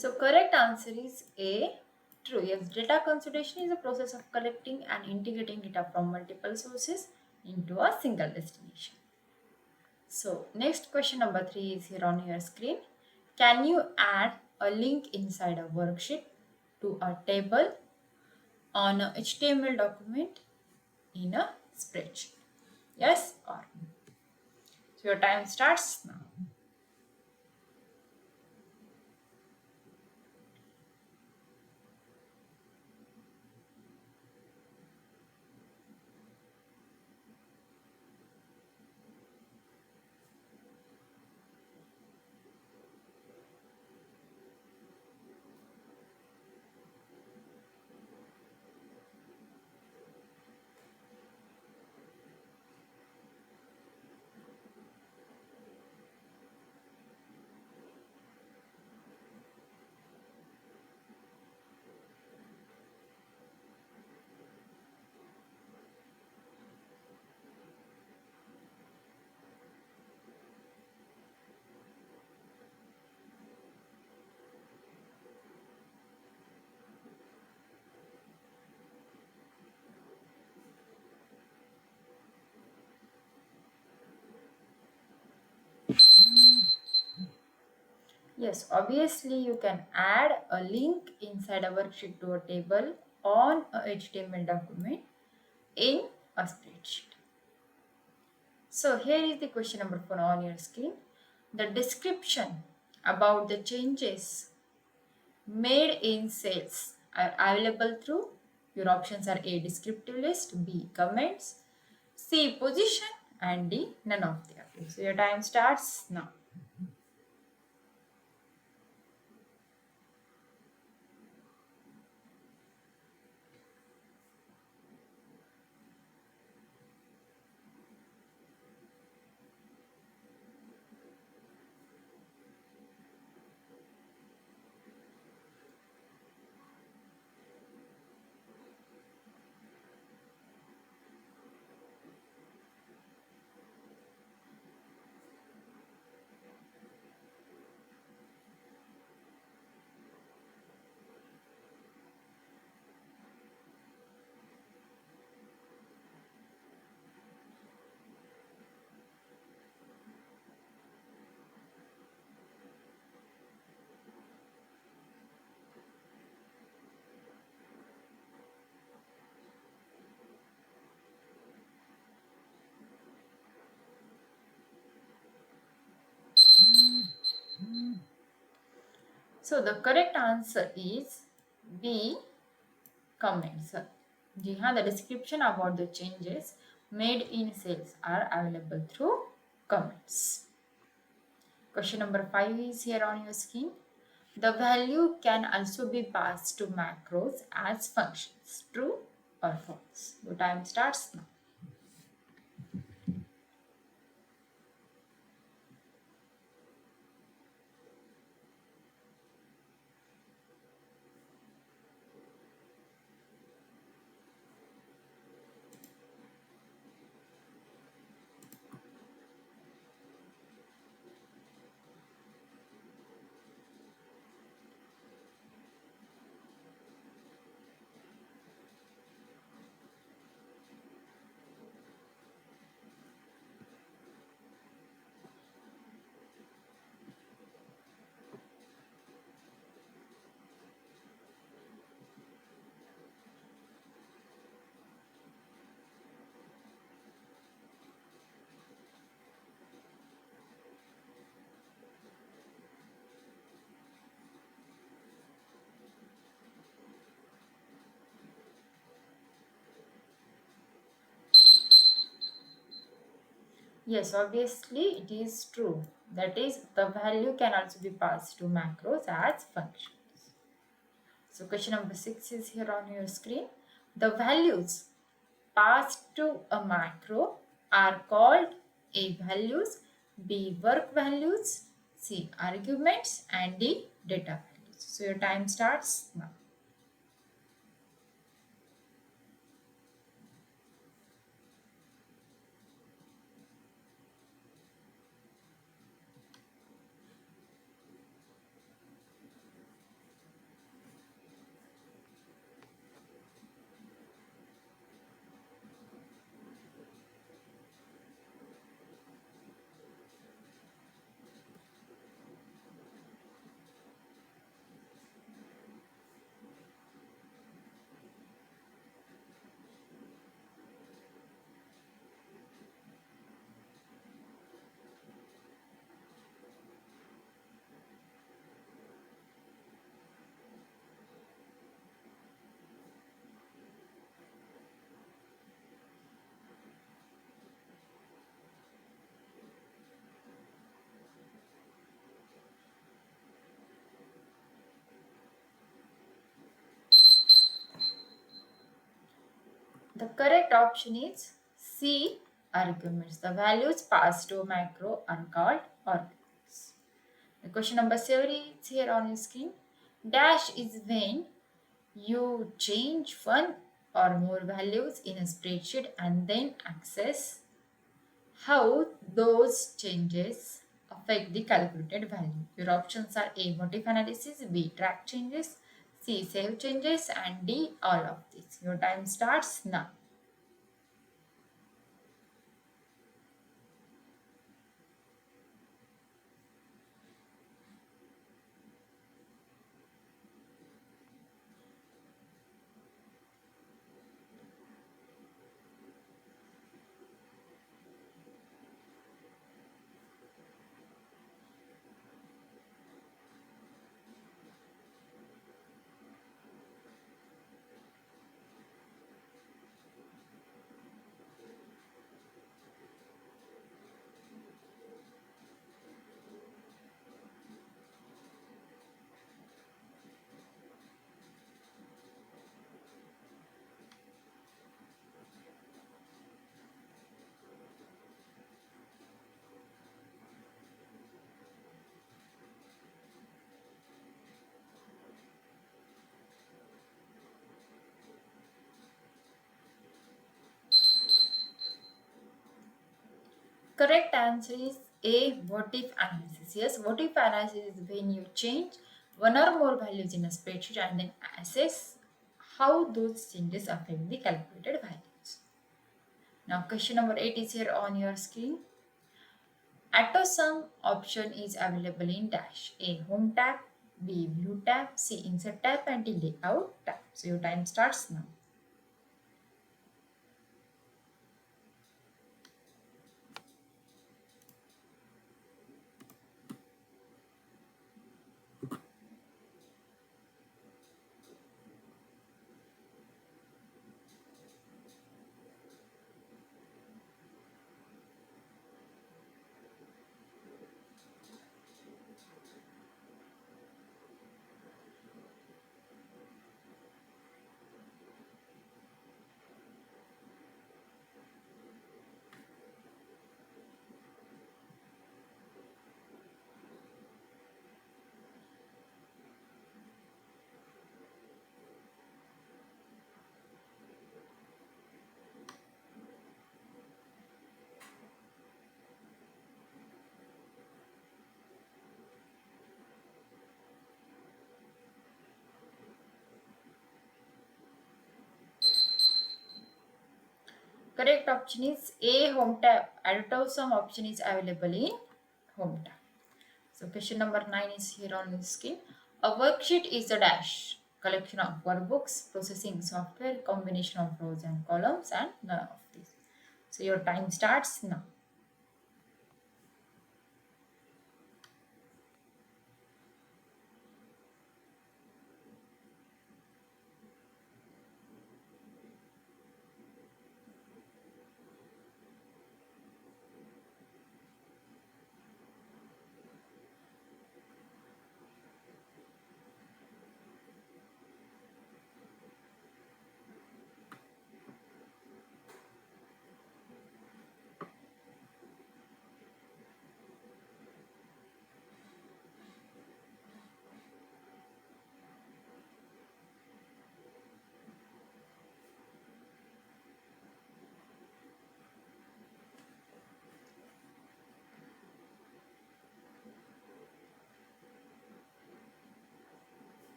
S1: So correct answer is A. True. Yes, data consolidation is a process of collecting and integrating data from multiple sources into a single destination. So next question number 3 is here on your screen. Can you add a link inside a worksheet to a table on a HTML document in a spreadsheet? Yes or no? So your time starts now. Yes, obviously you can add a link inside a worksheet to a table on a HTML document in a spreadsheet. So here is the question number 4 on your screen. The description about the changes made in sales are available through, your options are A. Descriptive list, B. Comments, C. Position, and D, none of the above. So your time starts now. So the correct answer is B, comments. जी हाँ, the description about the changes made in cells are available through comments. Question number 5 is here on your screen. The value can also be passed to macros as functions. True or false? Your time starts now. Yes, obviously it is true. That is, the value can also be passed to macros as functions. So question number 6 is here on your screen. The values passed to a macro are called A, values, B, work values, C, arguments, and D, data values. So your time starts now. The correct option is C, arguments. The values passed to macro are called arguments. The question number 7 is here on your screen. Dash is when you change one or more values in a spreadsheet and then access how those changes affect the calculated value. Your options are A, motif analysis, B, track changes, C, save changes, and D, all of these. Your time starts now. Correct answer is A. What if analysis. Yes, what if analysis is when you change one or more values in a spreadsheet and then assess how those changes affect the calculated values. Now, question number 8 is here on your screen. AutoSum option is available in dash A. Home tab, B. View tab, C. Insert tab, and D. Layout tab. So your time starts now. Correct option is A. Home tab. AutoSum option is available in Home tab. So question number 9 is here on the screen. A worksheet is a dash collection of workbooks, processing software, combination of rows and columns, and none of these. So your time starts now.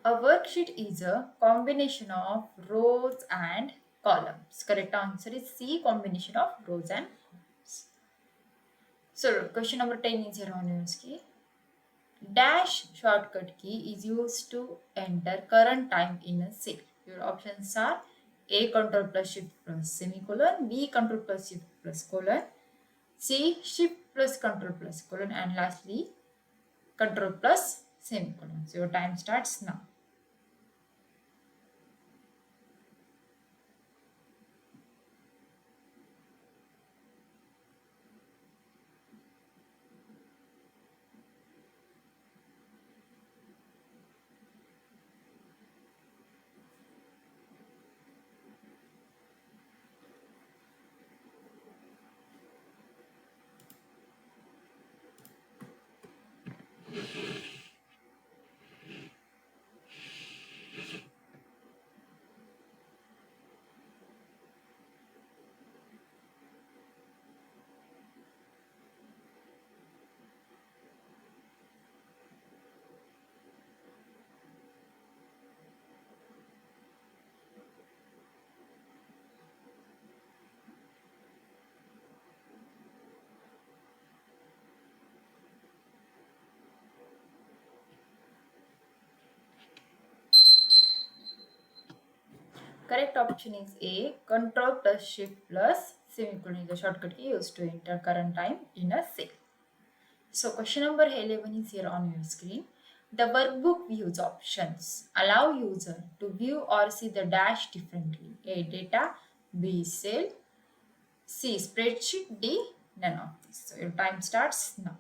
S1: A worksheet is a combination of rows and columns. Correct answer is C. Combination of rows and columns. So question number 10 is here on your screen. Dash shortcut key is used to enter current time in a cell. Your options are A. Control plus shift plus semicolon, B. Control plus shift plus colon, C. Shift plus control plus colon, and lastly control plus semicolon. So your time starts now. Correct option is A. Control plus shift plus semicolon is the shortcut key used to enter current time in a cell. So question number 11 is here on your screen. The workbook views options allow user to view or see the dash differently. A. Data, B. Cell, C. Spreadsheet, D. None of these. So your time starts now.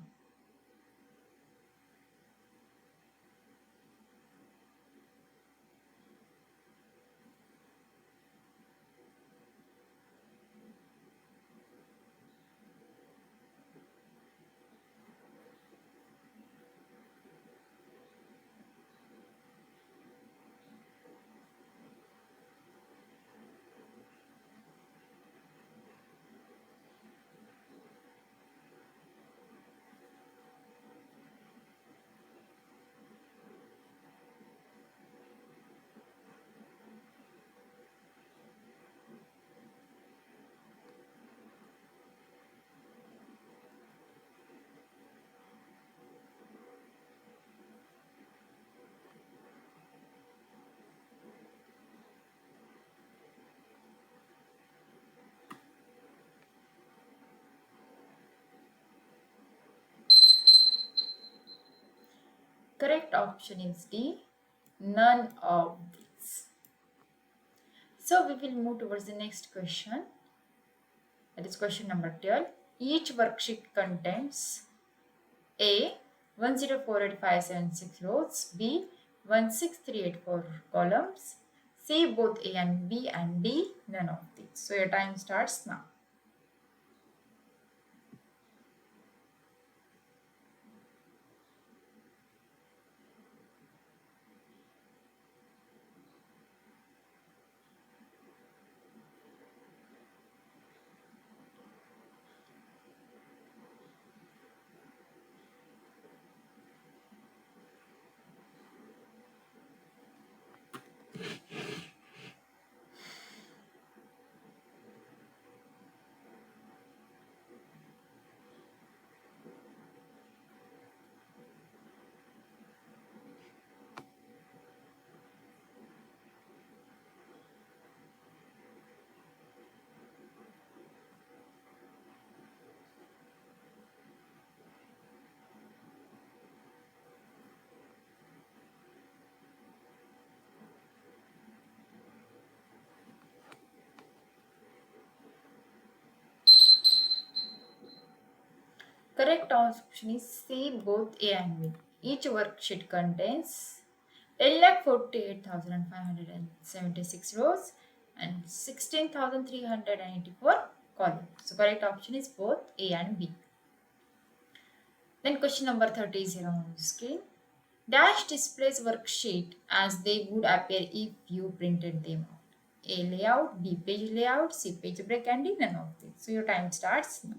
S1: correct option is D, none of these. So we will move towards the next question. That is question number 12. Each worksheet contains A 104856 rows, B 16384 columns, C both A and B, and D none of these. So your time starts now. Correct option is C both A and B. Each worksheet contains 10,48,576 rows and 16,384 columns. So correct option is both A and B. Then question number 30 is here on the screen. Dash displays worksheet as they would appear if you printed them out. A layout, B page layout, C page break, and D none of these. So your time starts now.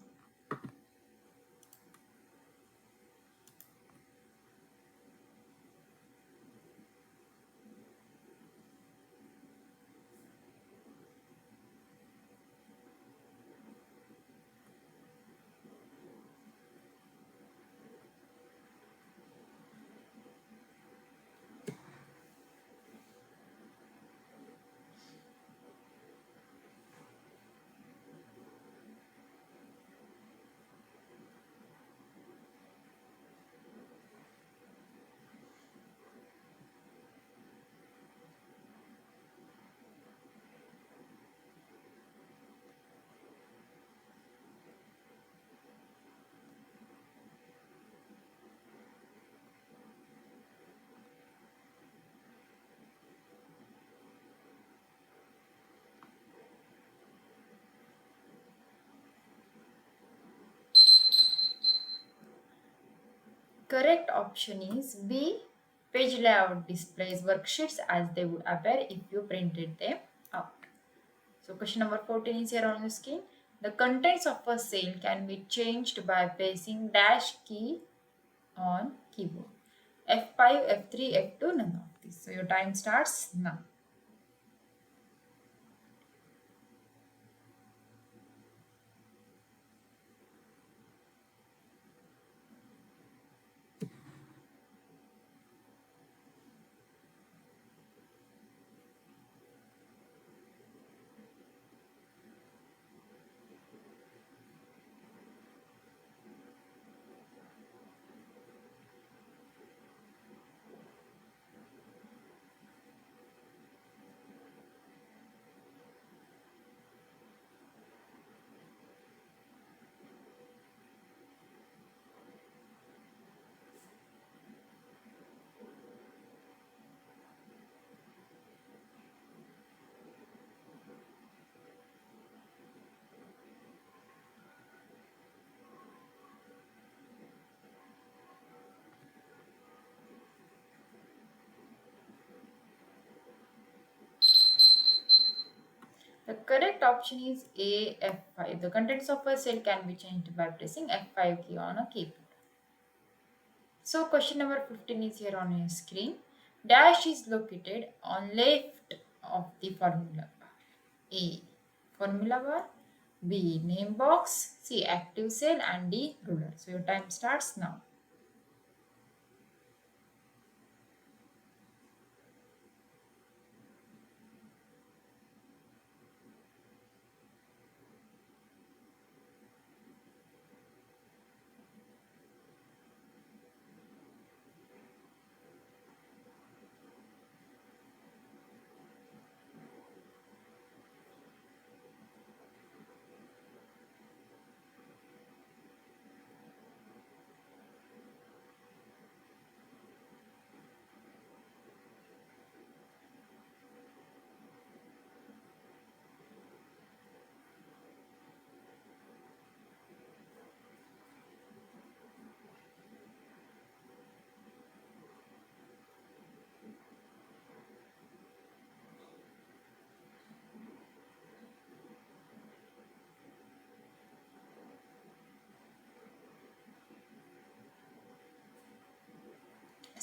S1: Correct option is B. Page layout displays worksheets as they would appear if you printed them out. So question number 14 is here on the screen. The contents of a cell can be changed by pressing dash key on keyboard. F5, F3, F2, none of these. So your time starts now. The correct option is A, F5. The contents of a cell can be changed by pressing F5 key on a keyboard. So question number 15 is here on your screen. Dash is located on left of the formula bar. A. Formula bar. B. Name box. C. Active cell, and D. Ruler. So your time starts now.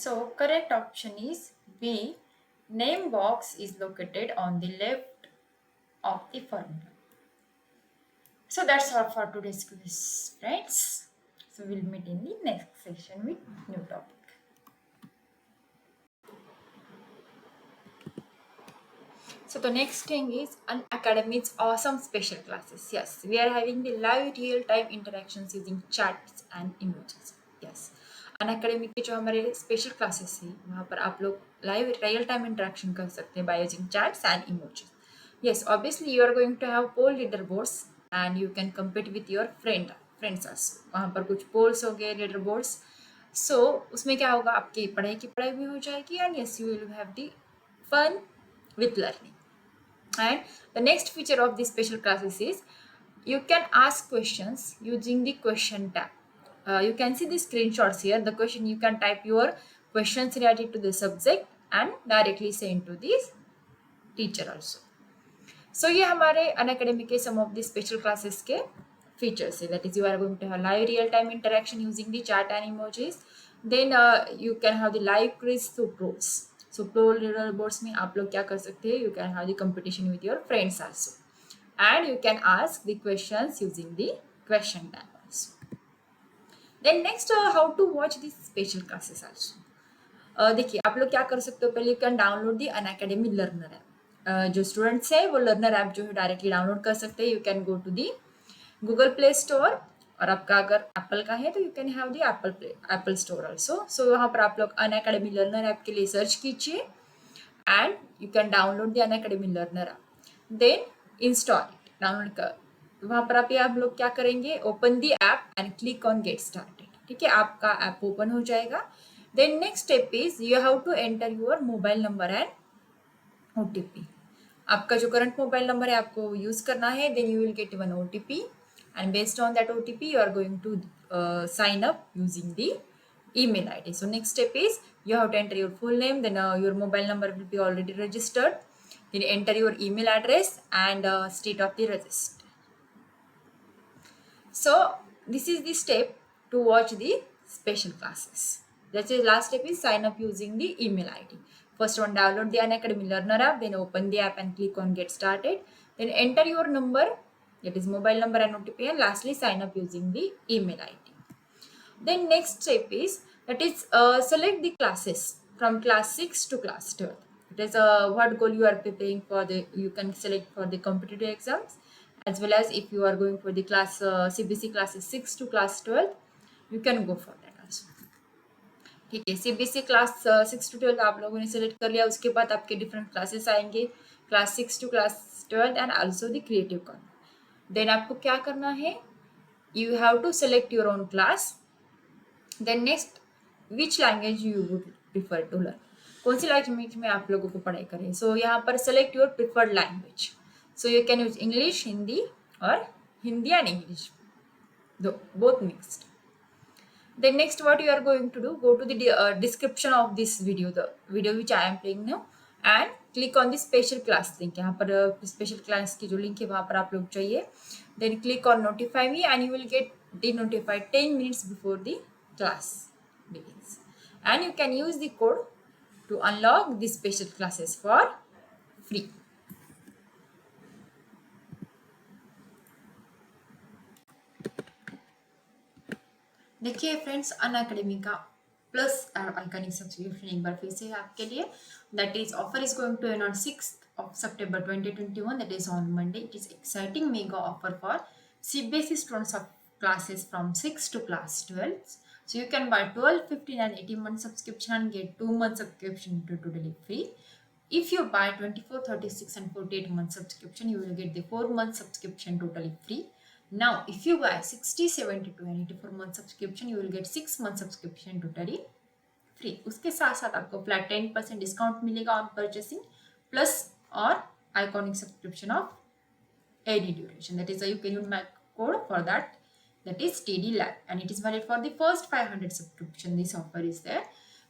S1: So correct option is B. Name box is located on the left of the formula. So that's all for today's quiz, friends. So we'll meet in the next session with new topic. So the next thing is an academy's awesome special classes. Yes, we are having the live real-time interactions using chats and emojis. Yes, Unacademy के जो हमारे special classes है वहाँ पर आप लोग live real time interaction कर सकते हैं by using chats and emojis. Yes, obviously you are going to have poll leaderboards and you can compete with your friends also. वहाँ पर कुछ polls हो गए leaderboards. So उसमें क्या होगा, आपकी पढ़ाई की पढ़ाई भी हो जाएगी and yes you will have the fun with learning. And the next feature of these special classes is you can ask questions using the question tab. You can see the screenshots here. The question, you can type your questions related to the subject and directly send to the teacher also. So ये हमारे Unacademy के some of the special classes के features है. That is, you are going to have live real time interaction using the chat and emojis. Then you can have the live quiz through polls. So poll leaderboards में आप लोग क्या कर सकते हैं? You can have the competition with your friends also, and you can ask the questions using the question tab also. Then next, how to watch these special classes also. देखिए आप लोग क्या कर सकते हो, पहले you can download the Unacademy learner app. जो students है वो लर्नर ऐप जो है डायरेक्टली डाउनलोड कर सकते हैं. You can go to the Google Play Store, और आपका अगर एप्पल का है तो you can have the Apple store also. So वहाँ पर आप लोग अनअकैडमी लर्नर ऐप के लिए सर्च कीजिए and you can download the Unacademy learner app. Then install it, download कर. वहाँ पर आप लोग क्या करेंगे, open the app and click on get started. ठीक है, आपका ऐप ओपन हो जाएगा. Then next step is you have to enter your mobile number and OTP. आपका जो करंट मोबाइल नंबर है आपको यूज करना है. Then you will get one OTP and based on that OTP you are going to sign up using the email ID. So next step is you have to enter your full name. Then your mobile number will be already registered. Then enter your email address and state of the register. So this is the step to watch the special classes. That's the last step is sign up using the email ID. First one, download the Unacademy Learner app, then open the app and click on get started. Then enter your number, that is mobile number and OTP, and lastly sign up using the email ID. Then next step is that is select the classes from class 6 to class 12. It is what goal you are preparing for. You can select for the competitive exams as well as if you are going for the class CBSE classes 6 to class 12, you can go for that also. ठीक है, CBSE class 6 to 12 आप लोगों ने select कर लिया. उसके बाद आपके डिफरेंट क्लासेस आएंगे, class 6 to class 12 and also the creative corner. Then आपको क्या करना है, you have to select your own class. Then next, which language you would prefer to learn, कौन सी लैंग्वेज में आप लोगों को पढ़ाई करें. सो यहाँ पर select your preferred language. So you can use English, Hindi, और Hindi and English, both mixed. Then next what you are going to do, go to the description of this video, the video which I am playing now, and click on the special class link. यहाँ पर special class की जो link है वहाँ पर आप लोग चाहिए. Then click on notify me and you will get de-notified 10 minutes before the class begins. And you can use the code to unlock the special classes for free. देखिए friends, Unacademy का plus iconic subscription एक बार फिर से है आपके लिए. That is offer is going to end on 6th of September 2021, that is on Monday. It is exciting mega offer for CBSE students of classes from 6 to class 12. So you can buy 12, 15 and 18-month subscription and get 2-month subscription totally free. If you buy 24, 36 and 48-month subscription, you will get the 4-month subscription totally free. Now, if you buy 60, 72 and 84-month subscription, you will get 6-month subscription totally free. उसके साथ साथ आपको flat 10% discount मिलेगा on purchasing, plus और iconic subscription of any duration. That is you can use my code for that, that is TD Lab and it is valid for the first 500 subscription. This offer is there.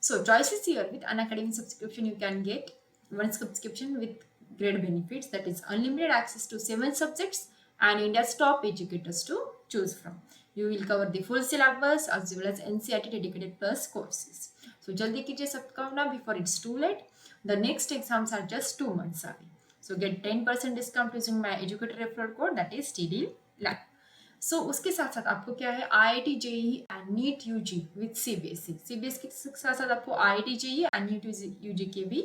S1: So choice is here. With Unacademy subscription, you can get one subscription with great benefits, that is unlimited access to 7 subjects and India's top educators to choose from. You will cover the full syllabus as well as NCERT dedicated plus courses. So जल्दी कीजिए सबका ना, before it's too late. The next exams are just 2 months away. So get 10% discount using my educator referral code, that is TD Live. सो उसके साथ साथ आपको क्या है, IIT JEE and NEET UG with CBSE, CBSE के साथ साथ आपको IIT JEE and NEET UG के भी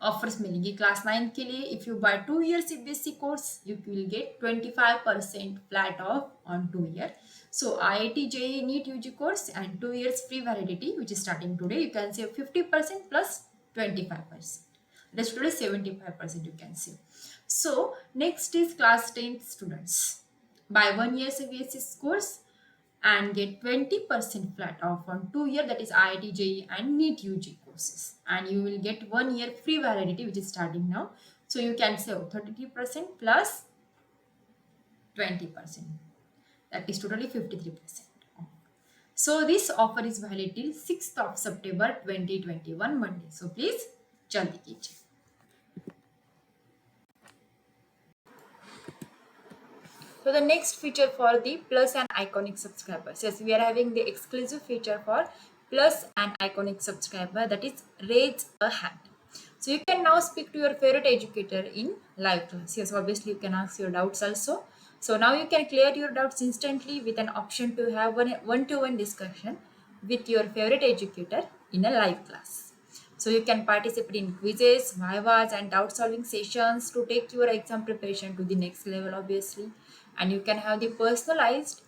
S1: ऑफर्स मिलेंगी। क्लास 9 के लिए if you buy 2 year CBSE course you will get 25% flat off on 2 year. So IIT JEE NEET UG course and 2 years free validity which is starting today, you can save 50% plus 25%. That is today 75% you can save. So next is class 10 students. Buy 1 year CBSE course and get 20% flat off on 2 year, that is IIT JEE and NEET UG courses, and you will get 1 year free validity which is starting now. So you can save 33% plus 20%, that is totally 53% off. So this offer is valid till 6th of September 2021 Monday. So please jaldi कीजिए. So the next feature for the Plus and Iconic subscribers, yes, we are having the exclusive feature for Plus and Iconic subscriber, that is raise a hand. So you can now speak to your favorite educator in live class. Yes, obviously you can ask your doubts also. So now you can clear your doubts instantly with an option to have one-to-one discussion with your favorite educator in a live class. So you can participate in quizzes, vivas and doubt solving sessions to take your exam preparation to the next level, obviously. And you can have the personalized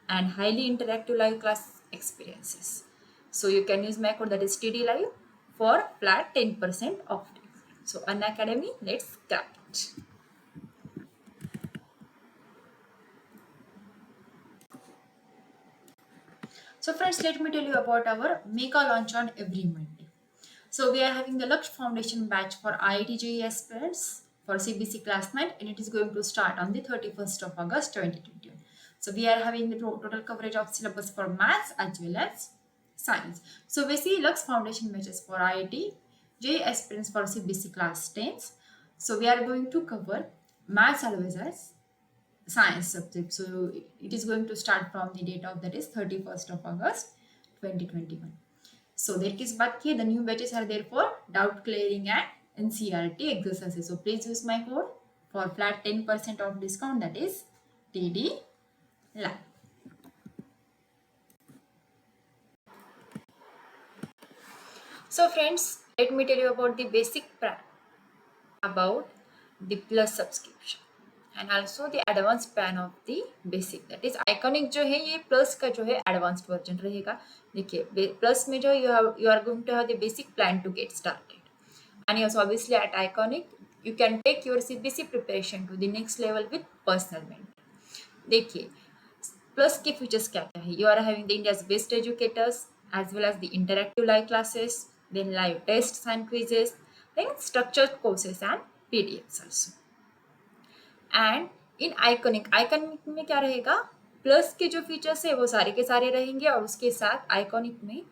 S1: and highly interactive live class experiences. So you can use my code, that is TD Live, for flat 10% off. So Unacademy, let's crack it. So friends, let me tell you about our mega launch on every Monday. So we are having the Laksh Foundation batch for IIT JEE aspirants for CBC class 9, and it is going to start on the 31st of August 2021. So we are having the total coverage of syllabus for maths as well as science. So we see Lux Foundation batches for IIT JEE aspirants for CBC class 10s. So we are going to cover maths as well as science subject. So it is going to start from the date of, that is 31st of August 2021. So there is baat ki the new batches are there for doubt clearing and NCERT exercises. So please use my code for flat 10% of discount, that is TD Live. So friends, let me tell you about the basic plan about the Plus subscription and also the advanced plan of the basic, that is Iconic जो है ये Plus का जो है advanced version रहेगा. देखिए Plus में जो you are going to have the basic plan to get started, and yes, obviously at Iconic you can take your CBC preparation to the next level with personal mentor. देखिए Plus के features क्या क्या है, you are having the India's best educators as well as the interactive live classes, then live tests and quizzes, then structured courses and PDFs also. And in iconic में क्या रहेगा, plus के जो features है वो सारे के सारे रहेंगे और उसके साथ आइकॉनिक में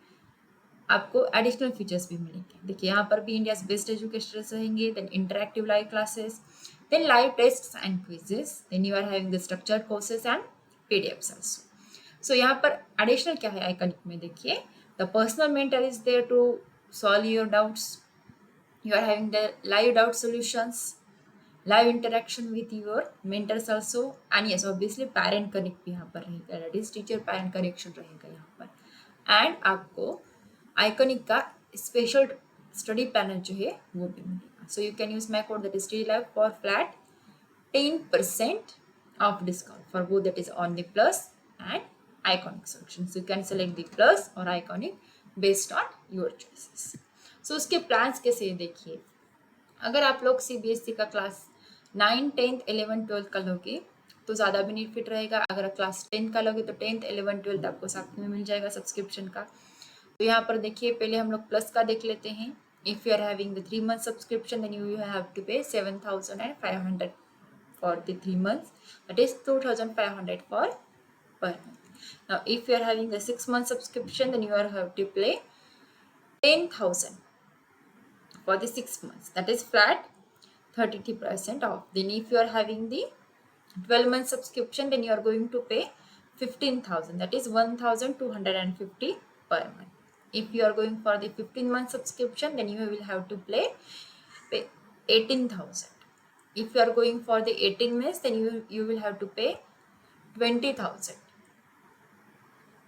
S1: आपको एडिशनल फीचर्स भी मिलेंगे. देखिए यहाँ पर भी इंडियाज बेस्ट एजुकेटर्स रहेंगे, then interactive live classes, then live tests and quizzes, then you are having the structured courses and PDFs also. So यहाँ पर एडिशनल क्या है आइकॉनिक में, देखिए the personal mentor is there to solve your doubts, you are having the live doubt solutions, live interaction with your mentors also, and yes obviously parent connect भी यहाँ पर रहेगा, that is teacher parent connection रहेगा यहाँ पर. And आपको iconic का special study panel जो है वो भी मिलेगा. सो you can use my code, that is TD Live for flat 10% of discount for both, that is on the Plus and Iconic section. So you can select the Plus or Iconic based on your choices. So उसके plans कैसे है देखिए, अगर आप लोग CBSE का class 9, 10th, 11th, 12th का लोगे तो ज़्यादा बेनिफिट रहेगा. अगर आप क्लास 10 का लोगे तो 10th, 11th, 12th आपको साथ में मिल जाएगा सब्सक्रिप्शन का. तो यहाँ पर देखिए पहले हम लोग प्लस का देख लेते हैं. If you are having the 3 month subscription then you have to pay 7,500 for the 3 months, that is 2,500 for per month. Now if you are having the 6 month subscription then you are have to pay 10,000 for the 6 months, that is flat 33% off. Then if you are having the 12 month subscription then you are going to pay 15,000, that is 1,250 per month. If you are going for the 15-month subscription, then you will have to pay 18,000. If you are going for the 18 months, then you will have to pay 20,000.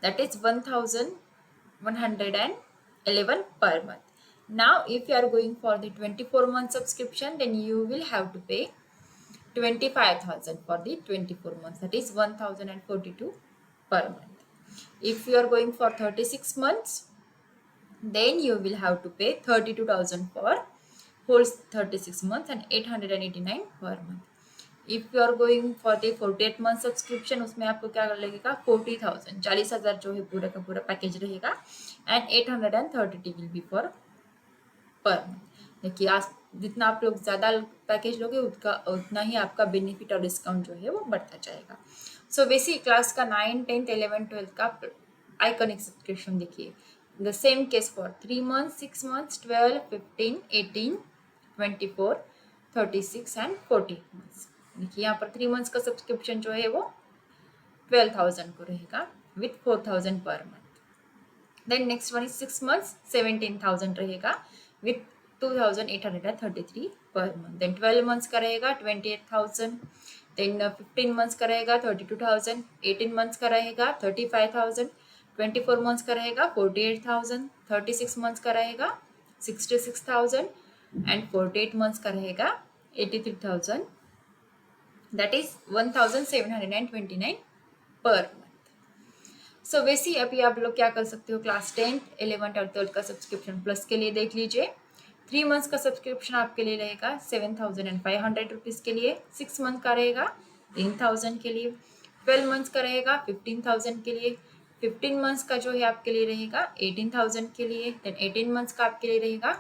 S1: That is 1,111 per month. Now, if you are going for the 24-month subscription, then you will have to pay 25,000 for the 24 months. That is 1,042 per month. If you are going for 36 months, then you will have to pay 32,000 for whole 36 months and 889 per month. If you are going for the 48 month subscription, उसमें आपको क्या लगेगा 40,000, 40,000 जो है पूरा का पूरा package रहेगा and 830 will be for per month. देखिए आज जितना आप लोग ज़्यादा पैकेज लोगे उतना ही आपका बेनिफिट और डिस्काउंट जो है वो बढ़ता जाएगा। सो बेसिक क्लास का 9, 10, 11, 12 का आइकॉनिक सब्सक्रिप्शन देखिए, the same case for 3 months, 6 months, 12, 15, 18, 24, 36 and 40 months। देखिए यहाँ पर 3 months का सब्सक्रिप्शन जो है वो 12,000 को रहेगा with 4,000 per month. Then next one is 6 months, 17,000 रहेगा विथ 2,833 पर मंथ। देन 12 months का रहेगा 28,000। देन 15 months का रहेगा 32,000। 18 months का रहेगा 35,000। 24 months का रहेगा 48,000। 36 months का रहेगा 66,000 एंड 48 months का रहेगा 83,000। that is 1,729 per month। सो वैसे ही अभी आप लोग क्या कर सकते हो, क्लास 10, 11 और 12 का सब्सक्रिप्शन प्लस के लिए देख लीजिए। 3 months का सब्सक्रिप्शन आपके लिए रहेगा 7,500 रुपीज़ के लिए। 6 month का रहेगा 3,000 के लिए। 12 months का रहेगा 15,000 के लिए। 15 months का जो है आपके लिए रहेगा 18,000 के लिए। देन 18 months का आपके लिए रहेगा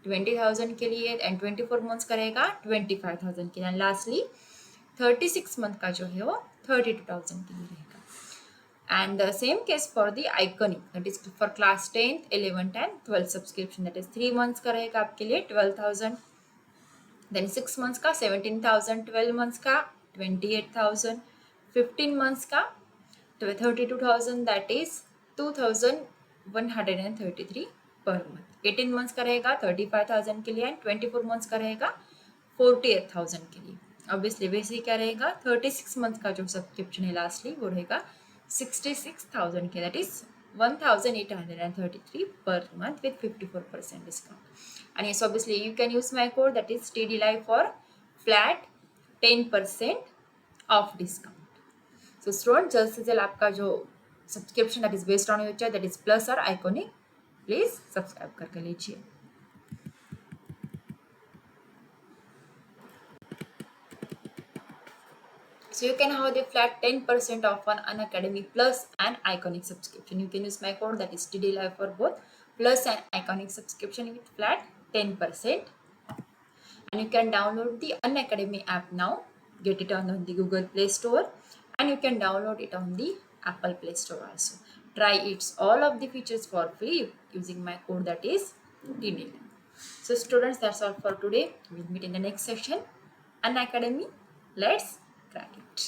S1: 20,000 के लिए एंड 24 months का रहेगा 25,000 के लिए। एंड लास्टली 36 month का जो है वो 32,000 के लिए रहेगा। And the same case for the iconic, that is for class 10, 11 and 12 subscription. That is 3 months का रहेगा आपके लिए 12,000। देन 6 months का 17,000। 12 months का 28,000। 15 months का 32,000, that is 2,133 per month. 18 months का रहेगा 35,000 के लिए एंड 24 months का रहेगा 48,000 के लिए। ऑब्वियसली वैसे क्या रहेगा 36 month का जो सब्सक्रिप्शन है लास्टली वो रहेगा 66,000 के, that is 1,833 per month with 54% discount. And yes obviously you can use my code that is TD Live for flat 10% of discount. So student जल्द से जल्द आपका जो subscription that is based on your choice that is plus और iconic please subscribe करके लीजिए। So you can have the flat 10% off on Unacademy Plus and Iconic subscription. You can use my code that is TD Live for both Plus and Iconic subscription with flat 10%. And you can download the Unacademy app now. Get it on the Google Play Store and you can download it on the Apple Play Store also. Try it all of the features for free using my code that is TD Live. So students, that's all for today. We'll meet in the next session. Unacademy, let's crack it.